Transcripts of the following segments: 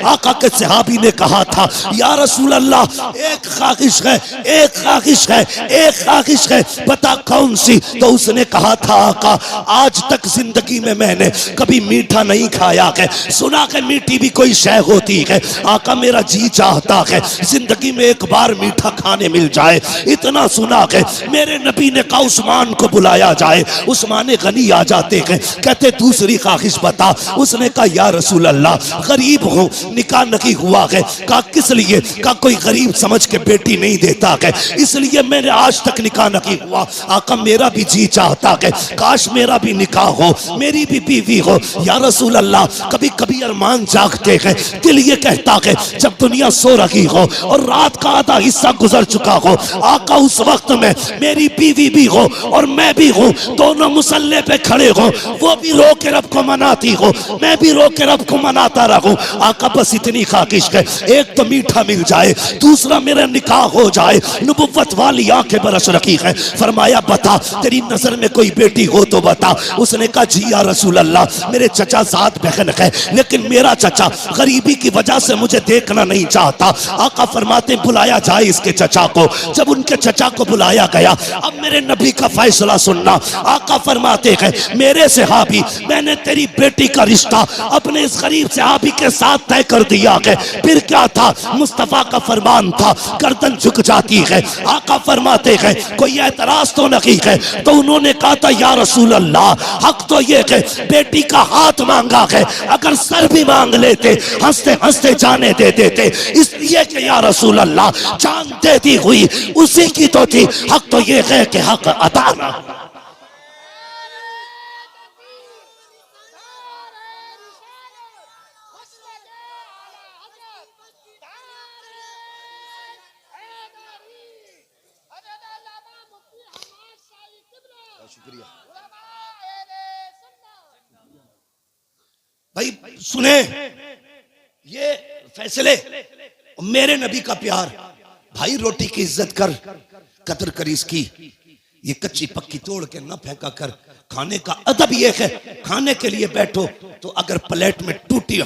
आका के सहाबी ने कहा था या रसूल अल्लाह एक ख्वाहिश है, एक ख्वाहिश है, एक ख्वाहिश है, बता कौन सी? तो उसने कहा था आका आज तक जिंदगी में मैंने कभी मीठा नहीं खाया है, सुना के मीठी भी कोई शय होती है, आका मेरा जी चाहता है जिंदगी में एक बार मीठा खाने मिल जाए। इतना सुना है मेरे नबी ने कहा उस्मान को बुलाया जाए। उस्मान गनी आ जाते हैं, कहते दूसरी ख्वाहिश बता। उसने कहा या रसूल अल्लाह गरीब हूँ, निकाह नहीं हुआ है। कहा किस लिए? कहा कोई गरीब समझ के बेटी नहीं देता है, इसलिए मैंने आज तक निकाह नहीं हुआ। आका मेरा भी जी चाहता है काश मेरा भी निकाह हो, मेरी भी बीवी हो। या रसूल अल्लाह कभी कभी अरमान जागते हैं, दिल ये कहता है जब दुनिया सो रही हो और रात का आधा हिस्सा गुजर चुका हो, आका उस वक्त में मेरी बीवी भी हो और मैं भी हूँ, दोनों मुसल्ले पे खड़े हो, वो भी रो के रब को मनाती हो, मैं भी रो के रब को मनाता रहूं। आका बस इतनी ख्वाहिश है, एक तो मीठा मिल जाए, दूसरा मेरा निकाह हो जाए। नबुव्वत वाली आंखें बरस रखी है। फरमाया बता तेरी नजर में कोई बेटी हो तो बता। उसने कहा जी या रसूल अल्लाह मेरे चचा सात बहन है, लेकिन मेरा चचा गरीबी की वजह से मुझे देखना नहीं चाहता। आका फरमाते बुलाया जाए इसके चचा को। जब उनके चचा को बुलाया गया, अब मेरे नबी का फैसला सुनना। आका फरमाते हैं मेरे सहाबी मैंने तेरी बेटी का रिश्ता अपने इस गरीब सहाबी के साथ तय कर दिया है। फिर क्या था? मुस्तफा का फरमान था गर्दन झुक जाती है। आका फरमाते हैं कोई एतराज तो नहीं है? तो उन्होंने कहा था या रसूल अल्लाह हक तो ये है बेटी का हाथ मांगा है, अगर सर भी मांग लेते हंसते हंसते जाने दे देते, इसलिए कि या रसूल अल्लाह जान देती हुई उसी की तो थी, हक तो ये है कि हक अता ना। भाई सुने ये फैसले, मेरे नबी का प्यार। भाई रोटी की इज्जत कर, कदर कर इसकी, ये कच्ची पक्की तोड़ के न फेंका कर। खाने का अदब ये है, खाने के लिए बैठो तो अगर प्लेट में टूटी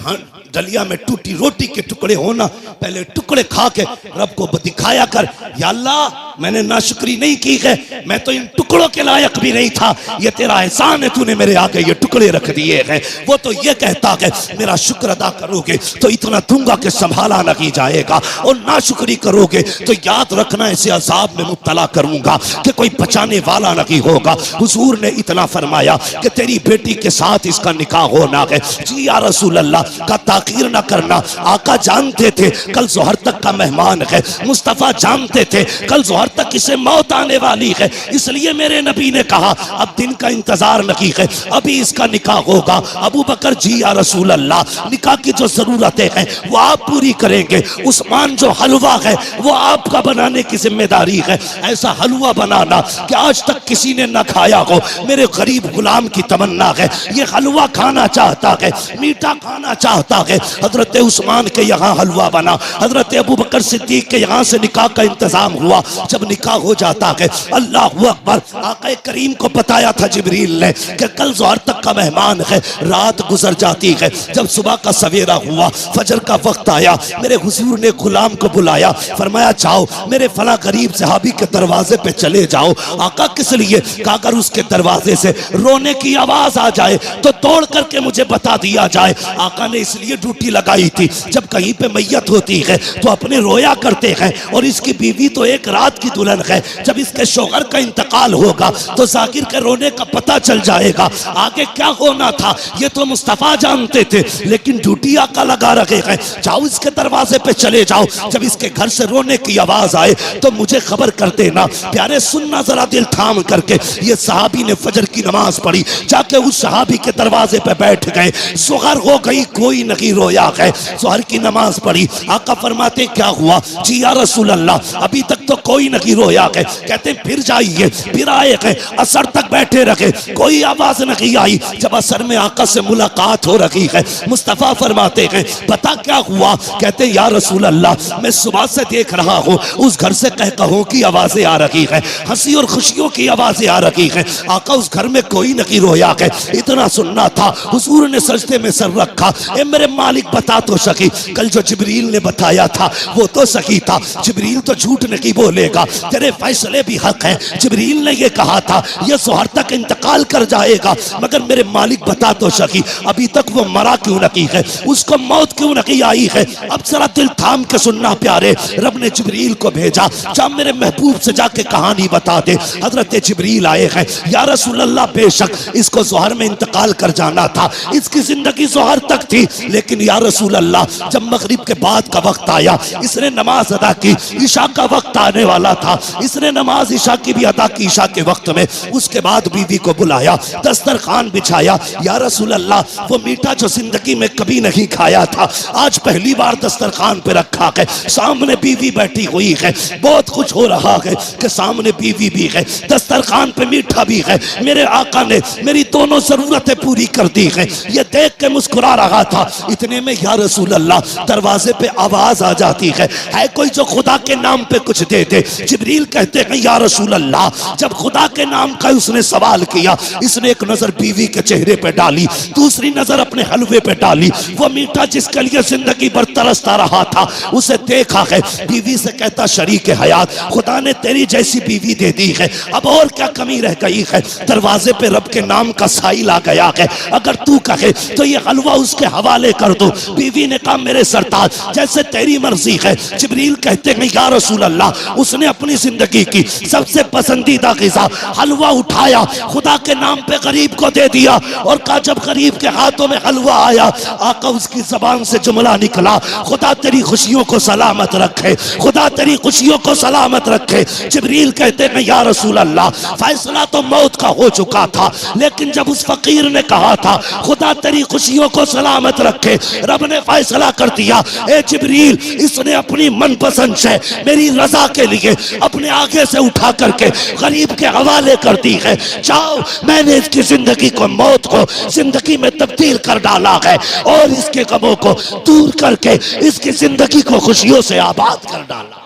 डलिया में टूटी रोटी के टुकड़े हो ना, पहले टुकड़े खा के रब को दिखाया कर या अल्लाह मैंने नाशुक्री नहीं की है, मैं तो इन टुकड़ों के लायक भी नहीं था, ये तेरा एहसान है, तूने मेरे आगे ये टुकड़े रख दिए हैं। वो तो ये कहता है मेरा शुक्र अदा करोगे तो इतना दूंगा कि संभाला नहीं जाएगा, और नाशुक्री करोगे तो याद रखना ऐसे अजाब में मुब्तला करूंगा कि कोई बचाने वाला नहीं होगा। हुजूर ने इतना फरमाया कि तेरी बेटी के साथ इसका निकाह होना है। जी या रसूल अल्लाह का ताकीर ना करना। आका जानते थे कल जोहर तक का मेहमान है, मुस्तफा जानते थे कल जोहर तक इसे मौत आने वाली है, इसलिए मेरे नबी ने कहा अब दिन का इंतजार नहीं है, अभी इसका निकाह होगा। अबू बकर जी या रसूल अल्लाह निकाह की जो जरूरतें हैं वो आप पूरी करेंगे, उस्मान जो हलवा है वो आपका बनाने की जिम्मेदारी है। ऐसा हलवा बनाना कि आज तक किसी ने ना खाया हो, मेरे गरीब गुलाम की तमन्ना है, ये हलवा खाना चाहता है, मीठा खाना चाहता है। हजरत उस्मान के यहाँ हलवा बना, हजरत अबू बकर सिद्दीक के यहाँ से निकाह का इंतजाम हुआ। जब निकाह हो जाता है, अल्लाह अकबर, आका करीम को बताया था जिब्रील ने कि कल जोहर तक का मेहमान है, रात गुजर जाती है। जब सुबह का सवेरा हुआ, फजर का वक्त आया, मेरे हुजूर ने गुलाम को बुलाया, फरमाया जाओ मेरे फला गरीब सहाबी के दरवाजे पे चले जाओ। आका किस लिए? अगर उसके दरवाजे से रोने की आवाज आ जाए तो तोड़ करके मुझे बता दिया जाए। आका ने इसलिए ड्यूटी लगाई थी, जब कहीं पे मैयत होती है तो अपने रोया करते हैं, और इसकी बीवी तो एक रात की दुल्हन है, जब इसके शौहर का इंतकाल होगा तो जाकिर के रोने का पता चल जाएगा। आगे क्या होना था ये तो मुस्तफा जानते थे, लेकिन ड्यूटी आका लगा रखे हैं, जाओ इसके दरवाजे पे चले जाओ, जब इसके घर से रोने की आवाज आए तो मुझे खबर कर देना। प्यारे सुनना जरा दिल थाम करके, ये सहाबी ने फजर की नमाज पढ़ी, जाके उस सहाबी के दरवाजे पे बैठ गए। सुहर हो गई, कोई नहीं रोया है, सुहर की नमाज पढ़ी। आका फरमाते क्या हुआ? जी या रसूल अल्लाह अभी तक तो कोई नहीं रोया है। कहते फिर जाइए, फिर आए हैं, असर तक बैठे रखे, कोई आवाज नहीं आई। जब असर में आका से मुलाकात हो रही है, मुस्तफा फरमाते हैं पता क्या हुआ? कहते या रसूल अल्लाह, मैं सुबह से देख रहा हूँ उस घर से कह कहो की आवाजें आ रही है, हंसी और खुशियों की आवाजें आ रही है। आका उस घर में कोई नहीं रोया है। इतना सुनना था, हुजूर ने सजदे में सर रखा। ए मेरे मालिक बता तो सकी, कल जो जिब्रील ने बताया था वो तो सही था। जिब्रील तो झूठ नहीं बोलेगा, तेरे फैसले भी हक है। जिब्रील ने ये कहा था ये सुहर तक इंतकाल कर जाएगा, मगर मेरे मालिक बता तो सकी अभी तक वो मरा क्यों नहीं है, उसको मौत क्यों नहीं आई है। अब जरा दिल थाम के सुनना प्यारे, रब ने जिब्रील को भेजा, जा मेरे महबूब से जाके कहानी बता दे। हजरत जिब्रील आए हैं, या रसूल अल्लाह बेशक इसको ज़ोहर में इंतकाल कर जाना था, इसकी जिंदगी ज़ोहर तक थी, लेकिन या रसूल अल्लाह जब मगरिब के बाद का वक्त आया, इसने नमाज अदा की, ईशा का वक्त आने वाला था, इसने नमाज ईशा की भी अदा की ईशा के वक्त में। उसके बाद बीवी को बुलाया, दस्तरखान बिछाया। या रसूल अल्लाह वो मीठा जो जिंदगी में कभी नहीं खाया था, आज पहली बार दस्तरखान पे रखा है। सामने बीवी बैठी हुई है, बहुत कुछ हो रहा है कि सामने बीवी भी है, दस्तरखान पे मीठा भी है। मेरे आका ने मेरी दोनों जरूरतें पूरी कर दी है। ये देख के मुस्कुरा रहा था, इतने में या रसूल अल्लाह दरवाजे पे आवाज आ जाती है कोई जो खुदा के नाम पे कुछ दे दे। जिब्रील कहते हैं या रसूल अल्लाह जब खुदा के नाम का उसने सवाल किया, इसने एक नजर बीवी के चेहरे पे डाली, दूसरी नजर अपने हलवे पे डाली। वो मीठा जिसके लिए जिंदगी भर तरसता रहा था उसे देखा है। बीवी से कहता शरीक हयात, खुदा ने तेरी जैसी बीवी दे दी है, अब और क्या कमी रह गई है। दरवाजे पे रब के नाम का साइल आ गया है, अगर तू कहे तो ये हलवा उसके हवाले कर दो। बीवी ने कहा मेरे सरताज जैसे तेरी मर्जी है। जिब्रील कहते हैं या रसूल अल्लाह उसने अपनी जिंदगी की सबसे पसंदीदा ग़िज़ा हलवा उठाया, खुदा के नाम पे गरीब को दे दिया और कहा जब गरीब के हाथों में हलवा आया, आका उसकी जबान से जुमला निकला, खुदा तेरी खुशियों को सलामत रखे, खुदा तेरी खुशियों को सलामत रखे। जिब्रील कहते हैं या रसूल अल्लाह फैसला तो मौत का हो चुका था, लेकिन जब उस फकीर ने कहा था खुदा तेरी खुशियों को सलामत रखे, रब ने फैसला कर दिया ए जिब्रील इसने अपनी मनपसंद से मेरी रजा के लिए अपने आगे से उठा करके गरीब के हवाले कर दी है। जाओ मैंने इसकी जिंदगी को मौत को जिंदगी में तब्दील कर डाला है और इसके गमों को दूर करके इसकी जिंदगी को खुशियों से आबाद कर डाला।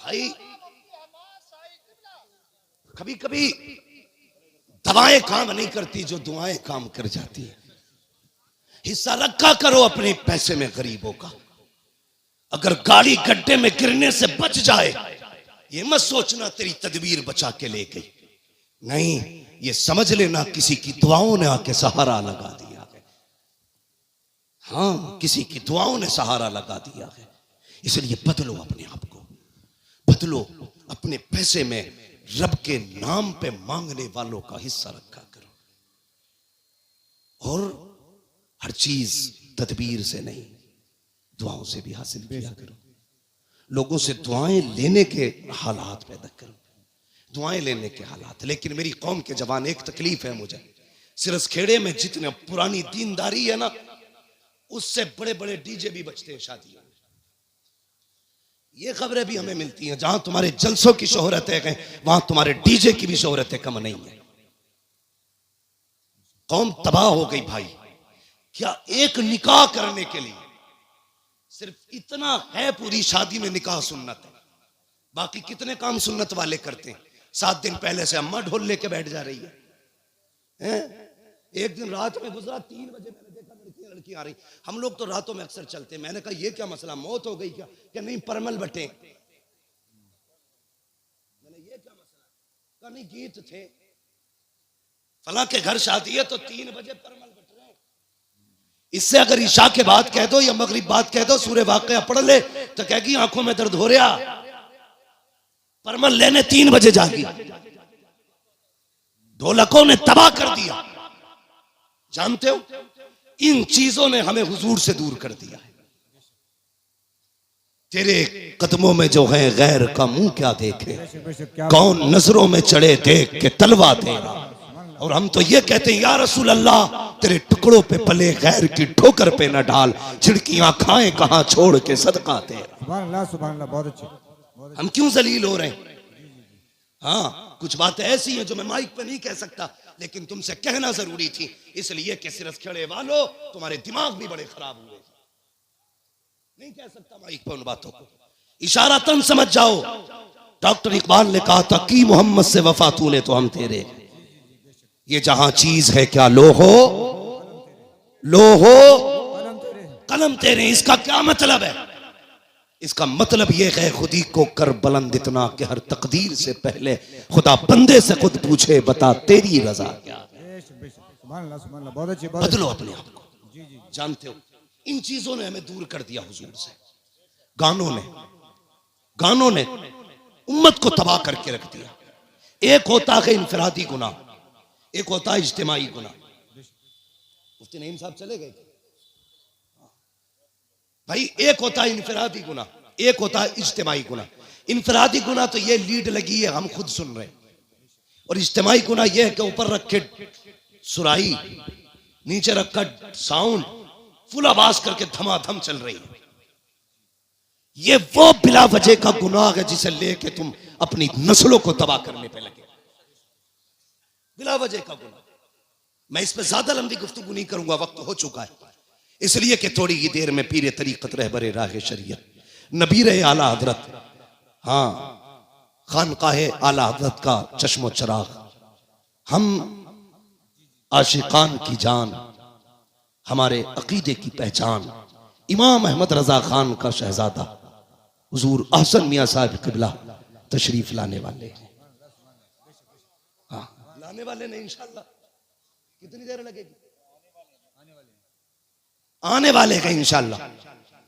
भाई कभी कभी दवाएं काम नहीं करती जो दुआएं काम कर जाती है। हिस्सा रखा करो अपने पैसे में गरीबों का। अगर गाड़ी गड्ढे में गिरने से बच जाए ये मत सोचना तेरी तदबीर बचा के ले गई, नहीं, ये समझ लेना किसी की दुआओं ने आके सहारा लगा दिया है। हाँ, किसी की दुआओं ने सहारा लगा दिया है। इसलिए बदलो अपने आप को, बदलो अपने पैसे में रब के नाम पे मांगने वालों का हिस्सा रखा करो और हर चीज तदबीर से नहीं दुआओं से भी हासिल किया करो। लोगों से दुआएं लेने के हालात पैदा करो, दुआएं लेने के हालात। लेकिन मेरी कौम के जवान एक तकलीफ है मुझे, सिरस खेड़े में जितने पुरानी दीनदारी है ना उससे बड़े बड़े डीजे भी बचते हैं शादियों में। ये खबरें भी हमें मिलती हैं, जहां तुम्हारे जलसों की शोहरत है वहां तुम्हारे डीजे की भी शोहरतें कम नहीं है। कौम तबाह हो गई भाई। क्या एक निकाह करने के लिए सिर्फ इतना है, पूरी शादी में निकाह सुन्नत है, बाकी कितने काम सुन्नत वाले करते हैं। 7 दिन पहले से अम्मा ढोल लेके बैठ जा रही है। एक दिन रात में गुजरा 3 बजे मैंने देखा लड़की आ रही। हम लोग तो रातों में अक्सर चलते हैं। मैंने कहा ये क्या मसला, मौत हो गई क्या? कि नहीं परमल बटे। मैंने ये क्या मसला? कहा नहीं गीत थे, फला के घर शादी है तो 3 बजे परमल बट रहे। इससे अगर ईशा के बाद कह दो या मगरिब बाद कह दो सूरह वाक़िया पढ़ ले तो कहेगी आंखों में दर्द हो रहा, परमल लेने 3 बजे जागी। ढोलकों ने तबाह कर दिया। जानते हो इन चीजों ने हमें हुजूर से दूर कर दिया है। तेरे कदमों में जो है गैर का मुंह क्या देखे, कौन नजरों में चढ़े देख के तलवा तेरा। और हम तो ये कहते हैं या रसूल अल्लाह, तेरे टुकड़ों पे पले गैर की ठोकर पे न डाल, छिड़कियां खाएं कहां छोड़ के सदका तेरा। सुभान अल्लाह, बहुत अच्छे। हम क्यों जलील हो रहे हैं? हाँ, कुछ बातें ऐसी हैं जो मैं माइक पे नहीं कह सकता, लेकिन तुमसे कहना जरूरी थी, इसलिए कि सिरस खेड़े वालों तुम्हारे दिमाग भी बड़े खराब हुए। नहीं कह सकता माइक पे उन बातों को, इशारा तन समझ जाओ। डॉक्टर इकबाल ने कहा था कि मोहम्मद से वफा तूने तो हम तेरे, ये जहां चीज है क्या लो हो कलम तेरे। इसका क्या मतलब है? इसका मतलब यह है खुदी को कर बुलंद इतना कि हर तकदीर से पहले खुदा बंदे से खुद पूछे बता तेरी रजा क्या। बदलो अपने आप को। जानते हो इन चीजों ने हमें दूर कर दिया हुजूर से। गानों ने उम्मत को तबाह करके रख दिया। एक होता है इनफरादी गुनाह, एक होता है इज्तिमाई गुनाह। मुफ्ती नईम साहब चले गए भाई। एक होता है इनफरादी गुनाह, एक होता है इज्तिमाई गुनाह। इनफरादी गुनाह तो ये लीड लगी है हम खुद सुन रहे हैं, और इज्तिमाई गुनाह ये है कि ऊपर रख के सुराही, नीचे रखकर साउंड, फुल आवाज करके धमाधम चल रही है। ये वो बिला वजह का गुनाह है जिसे लेके तुम अपनी नस्लों को तबाह करने पे लगे। बिला वजह का गुनाह। मैं इस पे ज्यादा लंबी गुफ्तगू नहीं करूंगा, वक्त हो चुका है, इसलिए कि थोड़ी ही देर में पीरे तरीकत रहबरे राह शरीयत नबीर आला हजरत, हाँ खानकाहे आला हजरत का चश्मो चराग, हम आशिकान की जान, हमारे अकीदे की पहचान, इमाम अहमद रजा खान का शहजादा हुजूर अहसन मियां साहब किबला तशरीफ लाने वाले हैं। हाँ, लाने वाले नहीं, इंशाल्लाह। कितनी देर लगेगी? आने वाले का इंशाल्लाह,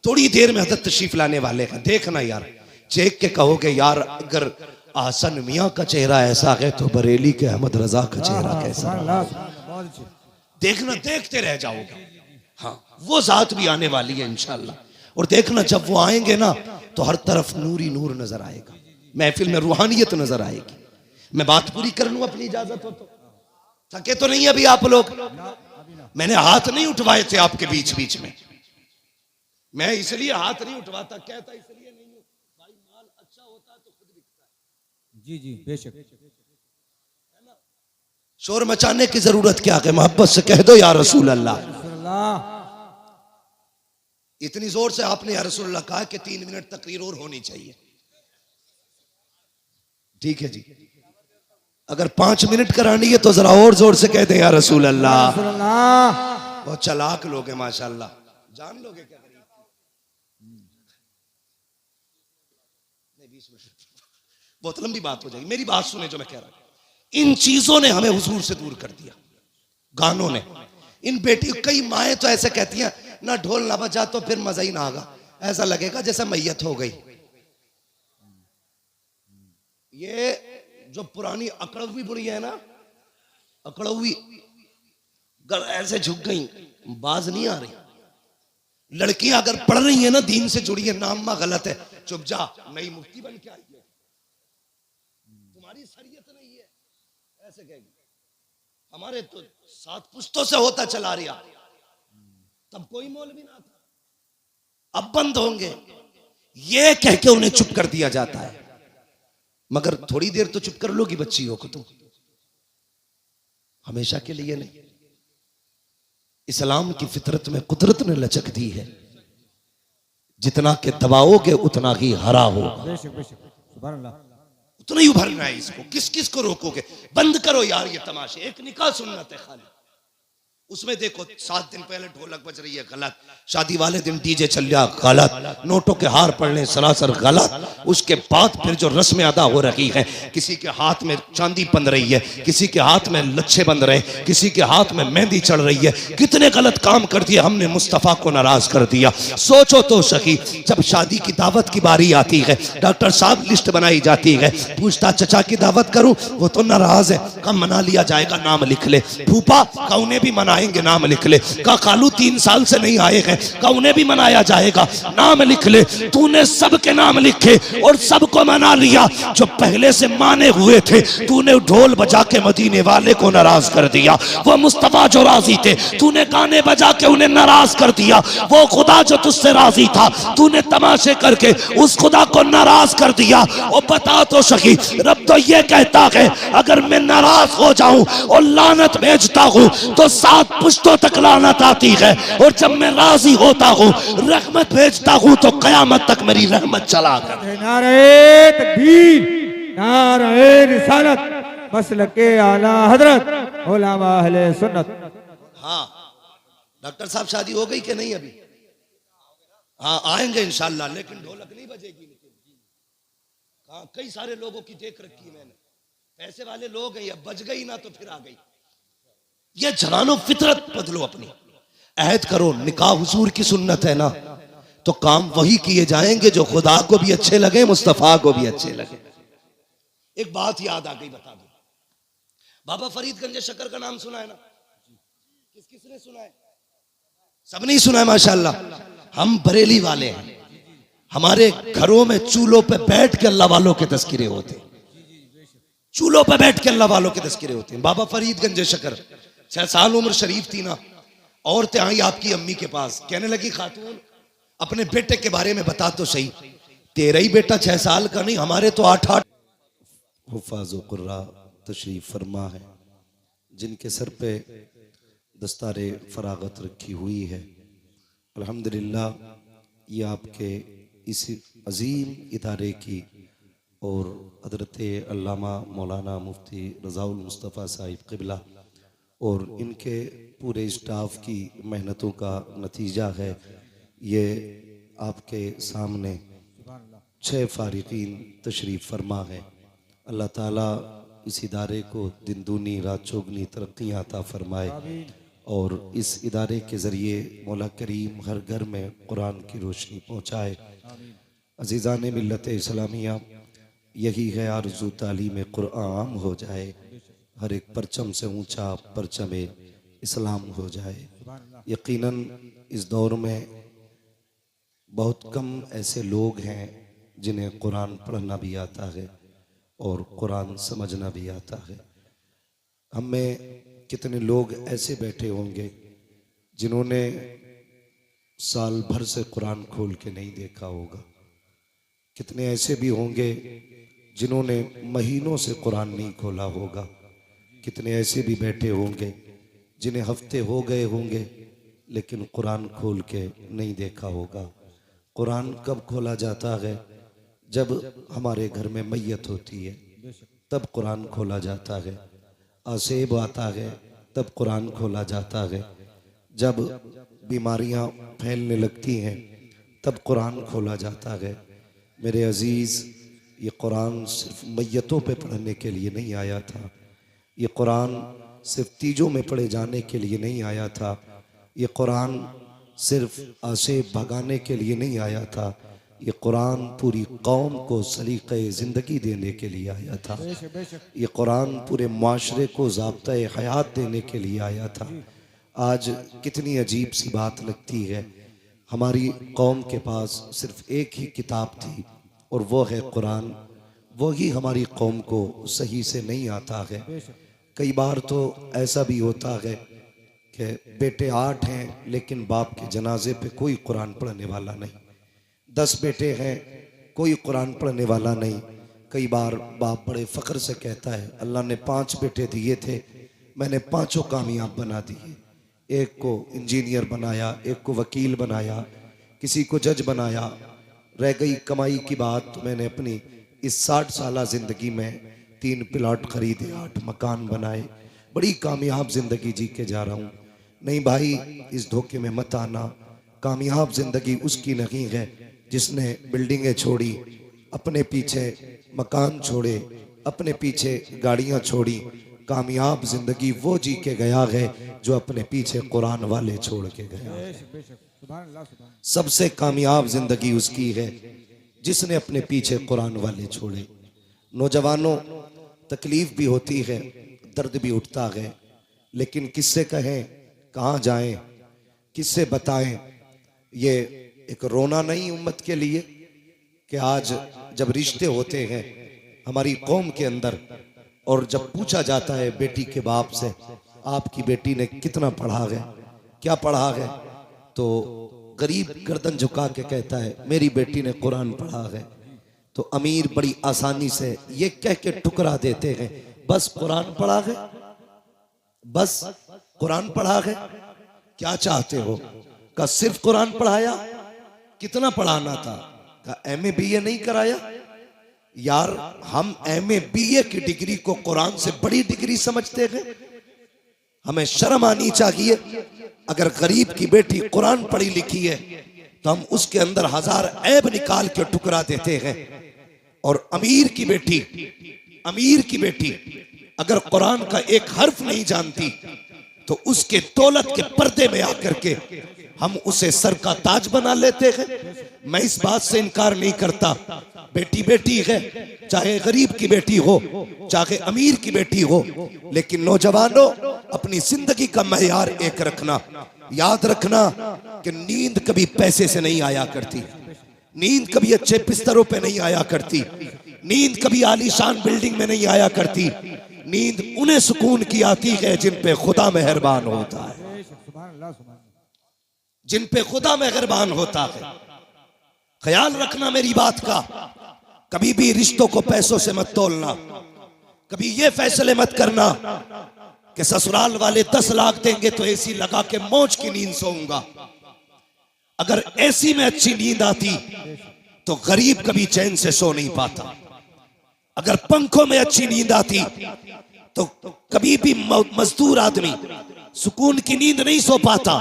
थोड़ी देर में हजरत तशरीफ लाने वाले का। देखना यार, चेक के कहोगे यार अगर अहसन मियां का चेहरा ऐसा है तो बरेली के अहमद रजा का चेहरा कैसा? देखना, देखते रह जाओगे। हाँ, वो जात भी आने वाली है इंशाल्लाह। और देखना जब वो आएंगे ना तो हर तरफ नूर ही नूर नजर आएगा, महफिल में रूहानियत नजर आएगी। मैं बात पूरी कर लूं अपनी इजाजत हो तो? थके तो नहीं अभी आप लोग? मैंने हाथ नहीं उठवाए थे आपके बीच बीच में, मैं इसलिए हाथ नहीं उठवाता, कहता इसलिए नहीं हूं भाई, माल अच्छा होता है तो खुद बिकता है। जी जी बेशक। शोर मचाने की जरूरत क्या है? मोहब्बत से कह दो या रसूल अल्लाह। इतनी जोर से आपने या रसूल अल्लाह कहा कि 3 मिनट तकरीर और होनी चाहिए। ठीक है जी, अगर 5 मिनट करानी है तो जरा और जोर से कह दे या रसूल अल्लाह। बहुत चालाक लोग हैं माशाल्लाह, जान लोगे क्या? नहीं 20 मिनट बहुत लंबी बात हो जाएगी, मेरी बात सुने जो मैं कह रहा हूं। इन चीजों ने हमें हुजूर से दूर कर दिया, गानों ने। इन बेटी, कई माएँ तो ऐसे कहती हैं ना ढोल ना बजा तो फिर मजा ही ना आगा, ऐसा लगेगा जैसे मैयत हो गई। ये जो पुरानी अकड़वी बुढ़ी है ना, अकड़वी ऐसे झुक गई, बाज नहीं आ रही। लड़कियां अगर पढ़ रही है ना, दीन से जुड़ी है, नाम गलत है, चुप जा, नई मुफ्ती बन के आई है, तुम्हारी शरीयत नहीं है, ऐसे कहेगी। हमारे तो 7 पुश्तों से होता चला रहा, तब कोई मौलवी ना था, अब बंद होंगे, ये कह के उन्हें चुप कर दिया जाता है। मगर थोड़ी देर तो चुप कर लोगी बच्चियों को तुम, हमेशा के लिए नहीं। इस्लाम की फितरत में कुदरत ने लचक दी है, जितना के दबाओगे उतना ही हरा होगा, उतना ही उभरना है इसको। किस किस को रोकोगे? बंद करो यार ये तमाशे। एक निकाह सुन्नत है खाली, उसमें देखो 7 दिन पहले ढोलक बज रही है, गलत। शादी वाले दिन डीजे चल रहा, गलत। नोटों के हार पड़ने सरासर गलत। उसके बाद फिर जो रस्में अदा हो रही है, किसी के हाथ में चांदी बंध रही है, किसी के हाथ में लच्छे बंध रहे, किसी के हाथ में मेहंदी चढ़ रही है। कितने गलत काम कर दिए हमने, मुस्तफा को नाराज कर दिया। सोचो तो सही, जब शादी की दावत की बारी आती है, डॉक्टर साहब लिस्ट बनाई जाती है, पूछता चचा की दावत करूं, वो तो नाराज है, कम मना लिया जाएगा, नाम लिख ले। फूफा का उन्हें भी मना आएंगे, नाम लिख ले। कहा कालू 3 साल से नहीं आए हैं, कहा उन्हें भी मनाया जाएगा, नाम लिख ले। तूने सबके नाम लिखे और सबको मना लिया। जो पहले से माने हुए थे तूने ढोल बजा के मदीने वाले को नाराज कर दिया। वो मुस्तफा जो राजी थे तूने गाने बजा के उन्हें नाराज कर दिया। वो खुदा जो तुझसे राजी था तूने तमाशे करके उस खुदा को नाराज कर दिया। और बता तो सही, रब तो ये कहता है अगर मैं नाराज हो जाऊं और लानत भेजता हूं तो 7 पुश्तों तक लानत आती है, और जब मैं राजी होता हूं रहमत भेजता हूं तो कयामत तक मेरी रहमत चला कर। नारे तकबीर, नारे रिसालत, मसलके आला हजरत उलमा अहले सुन्नत। हाँ डॉक्टर साहब शादी हो गई कि नहीं अभी? हाँ आएंगे इंशाल्लाह, लेकिन ढोलक नहीं बजेगी। हाँ कई सारे लोगों की देख रखी है मैंने, पैसे वाले लोग हैं, अब बज गई ना तो फिर आ गई। ये जवानों फितरत बदलो अपनी, अहद करो। निकाह हुजूर की सुन्नत है ना, तो काम वही किए जाएंगे जो खुदा को भी अच्छे लगे, मुस्तफा को भी अच्छे लगे। एक बात याद आ गई, बता दो। बाबा फरीदगंज शक्कर का नाम सुना है ना? किसने सुना है? सब नहीं सुना है माशाल्लाह। हम बरेली वाले हैं, हमारे घरों में चूल्हों पे बैठ के अल्लाह वालों के तस्किरे होते हैं, चूल्हों पे बैठ के अल्लाह वालों के तस्किरे होते हैं। बाबा फरीदगंज शक्कर 6 साल उम्र शरीफ थी ना, औरतें आई आपकी अम्मी के पास, कहने लगी खातून अपने बेटे के बारे में बता तो सही, तेरा ही बेटा 6 साल का नहीं, हमारे तो 8-8। हुफ़ाज़ कुर्रा तशरीफ फरमा है, जिनके सर पे दस्तारे फरागत रखी हुई है। अल्हम्दुलिल्लाह ये आपके इस अजीम इदारे की और हज़रत अल्लामा मौलाना मुफ्ती रज़ाउल मुस्तफ़ा साहिब क़िबला और इनके पूरे स्टाफ की मेहनतों का नतीजा है। ये आपके सामने 6 फ़ारिक़ीन तशरीफ़ फरमा है। अल्लाह ताला इस इदारे को दिन दूनी रात चौगनी तरक्कियाँ अता फरमाए, और इस इदारे के ज़रिए मौला करीम हर घर में कुरान की रोशनी पहुँचाए। अज़ीज़ान मिल्लत इस्लामिया, यही है आरज़ू तालीम कुरान हो जाए, हर एक परचम से ऊंचा परचम इस्लाम हो जाए। यकीनन इस दौर में बहुत कम ऐसे लोग हैं जिन्हें कुरान पढ़ना भी आता है और कुरान समझना भी आता है। हम में कितने लोग ऐसे बैठे होंगे जिन्होंने साल भर से कुरान खोल के नहीं देखा होगा, कितने ऐसे भी होंगे जिन्होंने महीनों से कुरान नहीं खोला होगा, कितने ऐसे भी बैठे होंगे जिन्हें हफ्ते हो गए होंगे लेकिन कुरान खोल के नहीं देखा होगा। कुरान कब खोला जाता है? जब हमारे घर में मैयत होती है तब कुरान खोला जाता है, आसेब आता है तब कुरान खोला जाता है, जब बीमारियां फैलने लगती हैं तब कुरान खोला जाता है। मेरे अजीज़, ये कुरान सिर्फ मैयतों पे पढ़ने के लिए नहीं आया था, ये कुरान सिर्फ तीजों में पढ़े जाने के लिए नहीं आया था, ये कुरान सिर्फ आसेब भगाने के लिए नहीं आया था, ये कुरान पूरी कौम को सलीक़े ज़िंदगी देने के लिए आया था। ये कुरान पूरे माशरे को ज़ाब्ता-ए हयात देने के लिए आया था। आज कितनी अजीब सी बात लगती है, हमारी कौम के पास सिर्फ एक ही किताब थी और वो है कुरान, वो ही हमारी कौम को सही से नहीं आता है। कई बार तो ऐसा भी होता है कि बेटे 8 हैं लेकिन बाप के जनाजे पे कोई कुरान पढ़ने वाला नहीं, 10 बेटे हैं कोई कुरान पढ़ने वाला नहीं। कई बार बाप बड़े फ़ख्र से कहता है अल्लाह ने 5 बेटे दिए थे, मैंने 5 कामयाब बना दिए, एक को इंजीनियर बनाया, एक को वकील बनाया, किसी को जज बनाया। रह गई कमाई की बात, तो मैंने अपनी इस 60 साला ज़िंदगी में 3 प्लाट खरीदे, 8 मकान बनाए, बड़ी कामयाब ज़िंदगी जी के जा रहा हूँ। नहीं भाई, इस धोखे में मत आना। कामयाब ज़िंदगी उसकी नहीं है जिसने बिल्डिंगें छोड़ी, अपने पीछे मकान छोड़े, अपने पीछे गाड़ियाँ छोड़ी। कामयाब ज़िंदगी वो जी के गया है जो अपने पीछे कुरान वाले छोड़ के गया। सबसे कामयाब ज़िंदगी उसकी है जिसने अपने पीछे कुरान वाले छोड़े। नौजवानों, तकलीफ भी होती है, दर्द भी उठता है, लेकिन किससे कहें कहाँ जाएं, किससे बताएं। ये एक रोना नहीं उम्मत के लिए कि आज जब रिश्ते होते हैं हमारी कौम के अंदर और जब पूछा जाता है बेटी के बाप से आपकी बेटी ने कितना पढ़ा है, क्या पढ़ा है, तो गरीब गर्दन झुका के कहता है मेरी बेटी ने कुरान पढ़ा है। तो अमीर बड़ी आसानी से ये कह के टुकरा देते हैं बस कुरान पढ़ा है, बस कुरान पढ़ा है। क्या चाहते हो? का सिर्फ कुरान पढ़ाया? कितना पढ़ाना था? का एमए बीए नहीं कराया? यार हम एमए बीए की डिग्री को कुरान से बड़ी डिग्री समझते हैं। हमें शर्म आनी चाहिए। अगर गरीब की बेटी कुरान पढ़ी लिखी है तो हम उसके अंदर हजार ऐब निकाल के टुकरा देते हैं। और अमीर की बेटी अगर कुरान का एक हर्फ नहीं जानती तो उसके दौलत के पर्दे में आकर के हम उसे सर का ताज बना लेते हैं। मैं इस बात से इनकार नहीं करता, बेटी बेटी है, चाहे गरीब की बेटी हो चाहे अमीर की बेटी हो, लेकिन नौजवानों अपनी जिंदगी का मैयार एक रखना। याद रखना कि नींद कभी पैसे से नहीं आया करती, नींद कभी अच्छे बिस्तरों पे नहीं आया करती, नींद कभी आलीशान बिल्डिंग में नहीं आया करती। नींद उन्हें सुकून की आती है जिन पे खुदा मेहरबान होता है, जिन पे खुदा मेहरबान होता है। ख्याल रखना मेरी बात का, कभी भी रिश्तों को पैसों से मत तोलना। कभी ये फैसले मत करना कि ससुराल वाले 10 लाख देंगे तो एसी लगा के मौज की नींद सोऊंगा। अगर एसी में अच्छी नींद आती तो गरीब कभी चैन से सो नहीं पाता। अगर पंखों में अच्छी नींद आती तो कभी भी मजदूर आदमी सुकून की नींद नहीं सो पाता।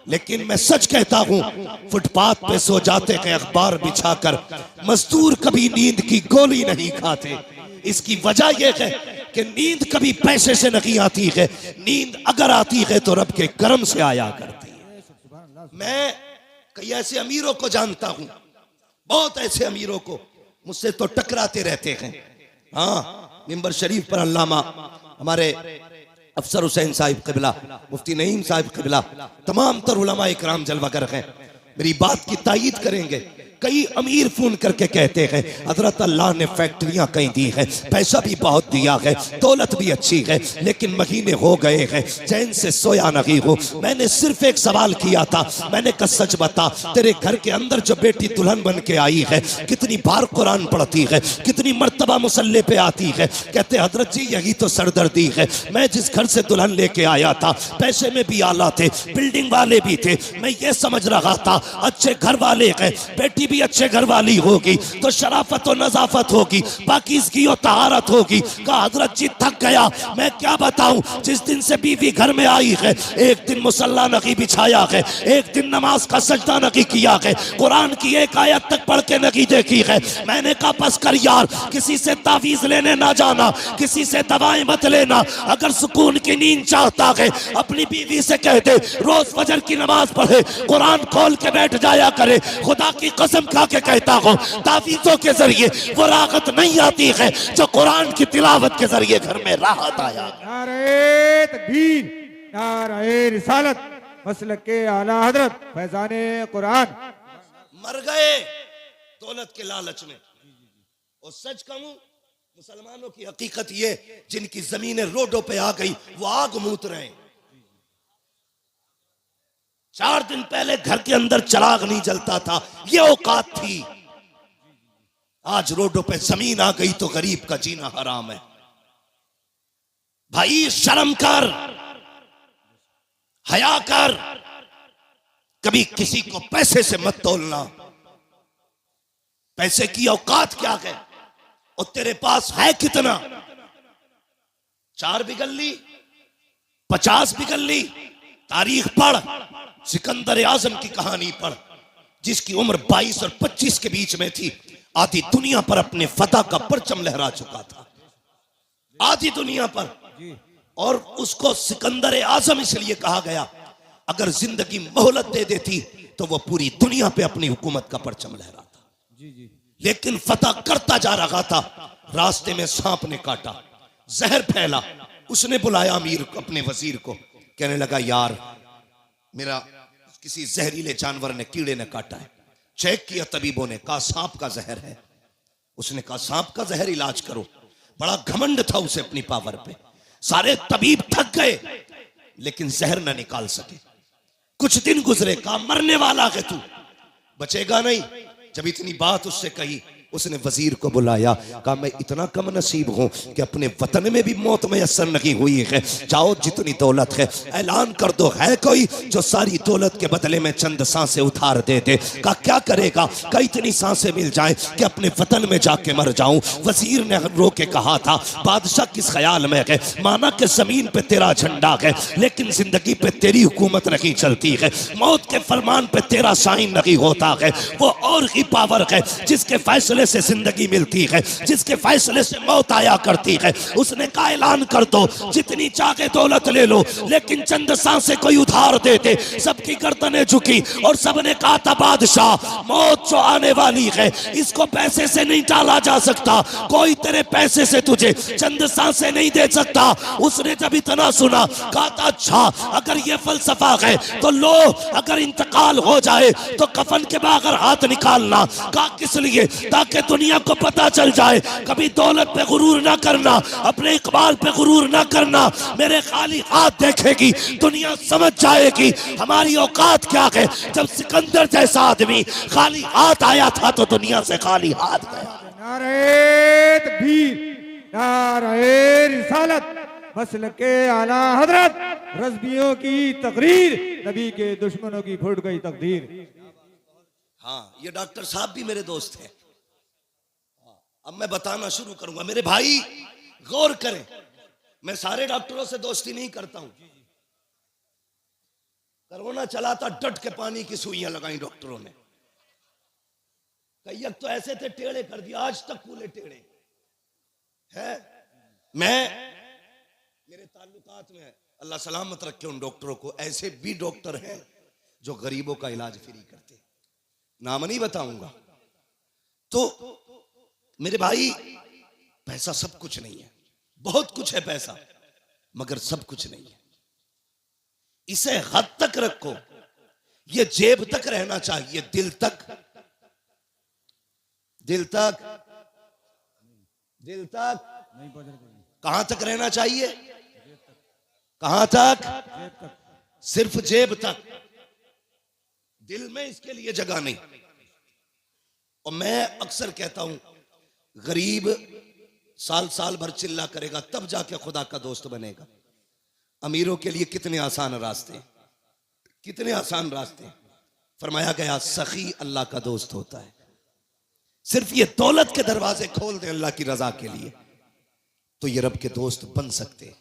लेकिन मैं सच कहता हूं, फुटपाथ पे सो जाते हैं अखबार बिछाकर, मजदूर कभी नींद की गोली नहीं खाते। इसकी वजह यह है कि नींद कभी पैसे से नहीं आती है, नींद अगर आती है तो रब के करम से आया करती है। मैं कई ऐसे अमीरों को जानता हूं, बहुत ऐसे अमीरों को, मुझसे तो टकराते रहते हैं। हाँ, मिंबर शरीफ पर अल्लामा हमारे अफसर हुसैन साहिब क़िबला, मुफ्ती नईम साहिब क़िबला, तमाम तर उलमा इकराम जलवागर हैं, मेरी बात की तायीद करेंगे। कई अमीर फोन करके कहते हैं हजरत अल्लाह ने फैक्ट्रियां कहीं दी है, पैसा भी बहुत दिया है, दौलत भी अच्छी है, लेकिन महीने हो गए हैं चैन से सोया नहीं हूं। मैंने सिर्फ एक सवाल किया था, मैंने कहा सच बता, तेरे घर के अंदर जो बेटी दुल्हन बन के आई है कितनी बार कुरान पढ़ती है, कितनी मर्तबा मुसल्ले पे आती है? कहते हजरत जी यही तो सरदर्दी है। मैं जिस घर से दुल्हन लेके आया था पैसे में भी आला थे, बिल्डिंग वाले भी थे, मैं ये समझ रहा था अच्छे घर वाले हैं, बेटी भी अच्छे घर वाली होगी तो शराफत और नजाफत होगी, पाकीज़गी और तहारत होगी। कहा हजरत जी थक गया, मैं क्या बताऊं, जिस दिन से बीवी घर में आई है एक दिन मुसल्ला नहीं बिछाया है, एक दिन नमाज का सजदा नहीं किया है, कुरान की एक आयत तक पढ़ के नहीं देखी है। मैंने कहा बस कर यार, किसी से तावीज लेने ना जाना, किसी से दवाएं मत लेना। अगर सुकून की नींद चाहता है अपनी बीवी से कह दे रोज फजर की नमाज पढ़े, कुरान खोल के बैठ जाया करे। खुदा की कसम खा के कहता हूं तावीज़ों के जरिए वो राहत नहीं आती है जो कुरान की तिलावत के जरिए घर में राहत आया। नारे तकबीर, नारे रिसालत, मसलके आला हजरत फैजाने कुरान। मर गए दौलत के लालच में। और सच कहूं, मुसलमानों की हकीकत ये, जिनकी जमीनें रोडों पे आ गई वो आग मूत रहे हैं। 4 दिन पहले घर के अंदर चिराग नहीं जलता था, ये औकात थी। आज रोडों पे जमीन आ गई तो गरीब का जीना हराम है। भाई शर्म कर, हया कर, कभी किसी को पैसे से मत तोलना। पैसे की औकात क्या है और तेरे पास है कितना? 4 बिगल्ली, 50 बिगल्ली। तारीख पढ़, सिकंदर आजम की कहानी पढ़, जिसकी उम्र 22 और 25 के बीच में थी। आधी दुनिया पर अपने फतह का परचम लहरा चुका था, आधी दुनिया पर। और उसको सिकंदर आजम इसलिए कहा गया, अगर जिंदगी मोहलत दे देती तो वह पूरी दुनिया पे अपनी हुकूमत का परचम लहराता। लेकिन फतह करता जा रहा था, रास्ते में सांप ने काटा, जहर फैला। उसने बुलाया अमीर अपने वजीर को, कहने लगा यार मेरा किसी जहरीले जानवर ने, कीड़े ने काटा है। चेक किया तबीबों ने, कहा सांप का जहर है। उसने कहा सांप का जहर इलाज करो। बड़ा घमंड था उसे अपनी पावर पे। सारे तबीब थक गए लेकिन जहर ना निकाल सके। कुछ दिन गुजरे, कहा मरने वाला है तू, बचेगा नहीं। जब इतनी बात उससे कही, उसने वजीर को बुलाया, कहा मैं इतना कम नसीब हूं कि अपने वतन में भी मौत मैसर नहीं हुई है। जाओ जितनी दौलत है ऐलान कर दो, है कोई जो सारी दौलत के बदले में चंद सांसें उधार दे दे। कहा क्या करेगा? कहा इतनी सांसें मिल जाए कि अपने वतन में जाके मर जाऊं। वजीर ने रो के कहा था, बादशाह किस ख्याल में है? माना कि जमीन पे तेरा झंडा है लेकिन जिंदगी पे तेरी हुकूमत नहीं चलती है। मौत के फरमान पे तेरा साइन नहीं होता है। वो और ही पावर है जिसके फैसले से जिंदगी मिलती है, जिसके फैसले से मौत आया करती है। उसने कहा ऐलान कर दो, जितनी चाहे दौलत ले लो लेकिन चंद सांसें कोई उधार दे दे। सबकी गर्दनें झुकी और सबने कहा था बादशाह मौत जो आने वाली है इसको पैसे से नहीं टाला जा सकता। कोई तेरे पैसे से तुझे चंद सांसें नहीं दे सकता। उसने जब इतना सुना कहा था अच्छा अगर ये फलसफा है तो लो, अगर इंतकाल हो जाए तो कफन के बगैर हाथ निकालना। कहा किस लिए? ताकि दुनिया को पता चल जाए। कभी दौलत पे गुरूर ना करना, अपने इकबाल पे गुरूर ना करना। मेरे खाली हाथ देखेगी दुनिया समझ जाएगी हमारी औकात क्या है। जब सिकंदर जैसा आदमी खाली हाथ आया था तो दुनिया से खाली हाथ गया। नारे तकबीर, नारे रिसालत, मसलके आला हजरत, रज़बियों की तकरीर, नबी के दुश्मनों की फूट गई तकदीर। हाँ, ये डॉक्टर साहब भी मेरे दोस्त हैं। अब मैं बताना शुरू करूंगा। मेरे भाई गौर करें, मैं सारे डॉक्टरों से दोस्ती नहीं करता हूं। कोरोना चला था, डट के पानी की सुइयां लगाई डॉक्टरों ने। कई तो ऐसे थे टेढ़े कर दिया, आज तक पूरे टेढ़े है। मेरे ताल्लुकात में अल्लाह सलामत रखे उन डॉक्टरों को। ऐसे भी डॉक्टर हैं जो गरीबों का इलाज फ्री करते हैं, नाम नहीं बताऊंगा। तो मेरे भाई पैसा सब कुछ नहीं है, बहुत कुछ है पैसा मगर सब कुछ नहीं है। इसे हद तक रखो, ये जेब तक रहना चाहिए, दिल तक, दिल तक, दिल तक कहां तक रहना चाहिए? कहां तक? सिर्फ जेब तक, दिल में इसके लिए जगह नहीं। और मैं अक्सर कहता हूं गरीब साल साल भर चिल्ला करेगा तब जाके खुदा का दोस्त बनेगा। अमीरों के लिए कितने आसान रास्ते, कितने आसान रास्ते। फरमाया गया सखी अल्लाह का दोस्त होता है। सिर्फ ये दौलत के दरवाजे खोल दें अल्लाह की रजा के लिए तो ये रब के दोस्त बन सकते हैं।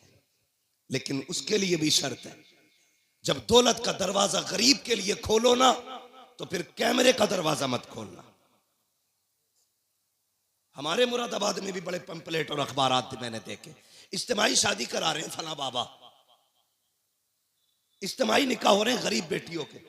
लेकिन उसके लिए भी शर्त है, जब दौलत का दरवाजा गरीब के लिए खोलो ना तो फिर कैमरे का दरवाजा मत खोलना। हमारे मुरादाबाद में भी बड़े पंपलेट और अखबारात मैंने देखे, इज्तिमाई शादी करा रहे हैं फला बाबा, इज्तिमाई निकाह हो रहे हैं गरीब बेटियों के।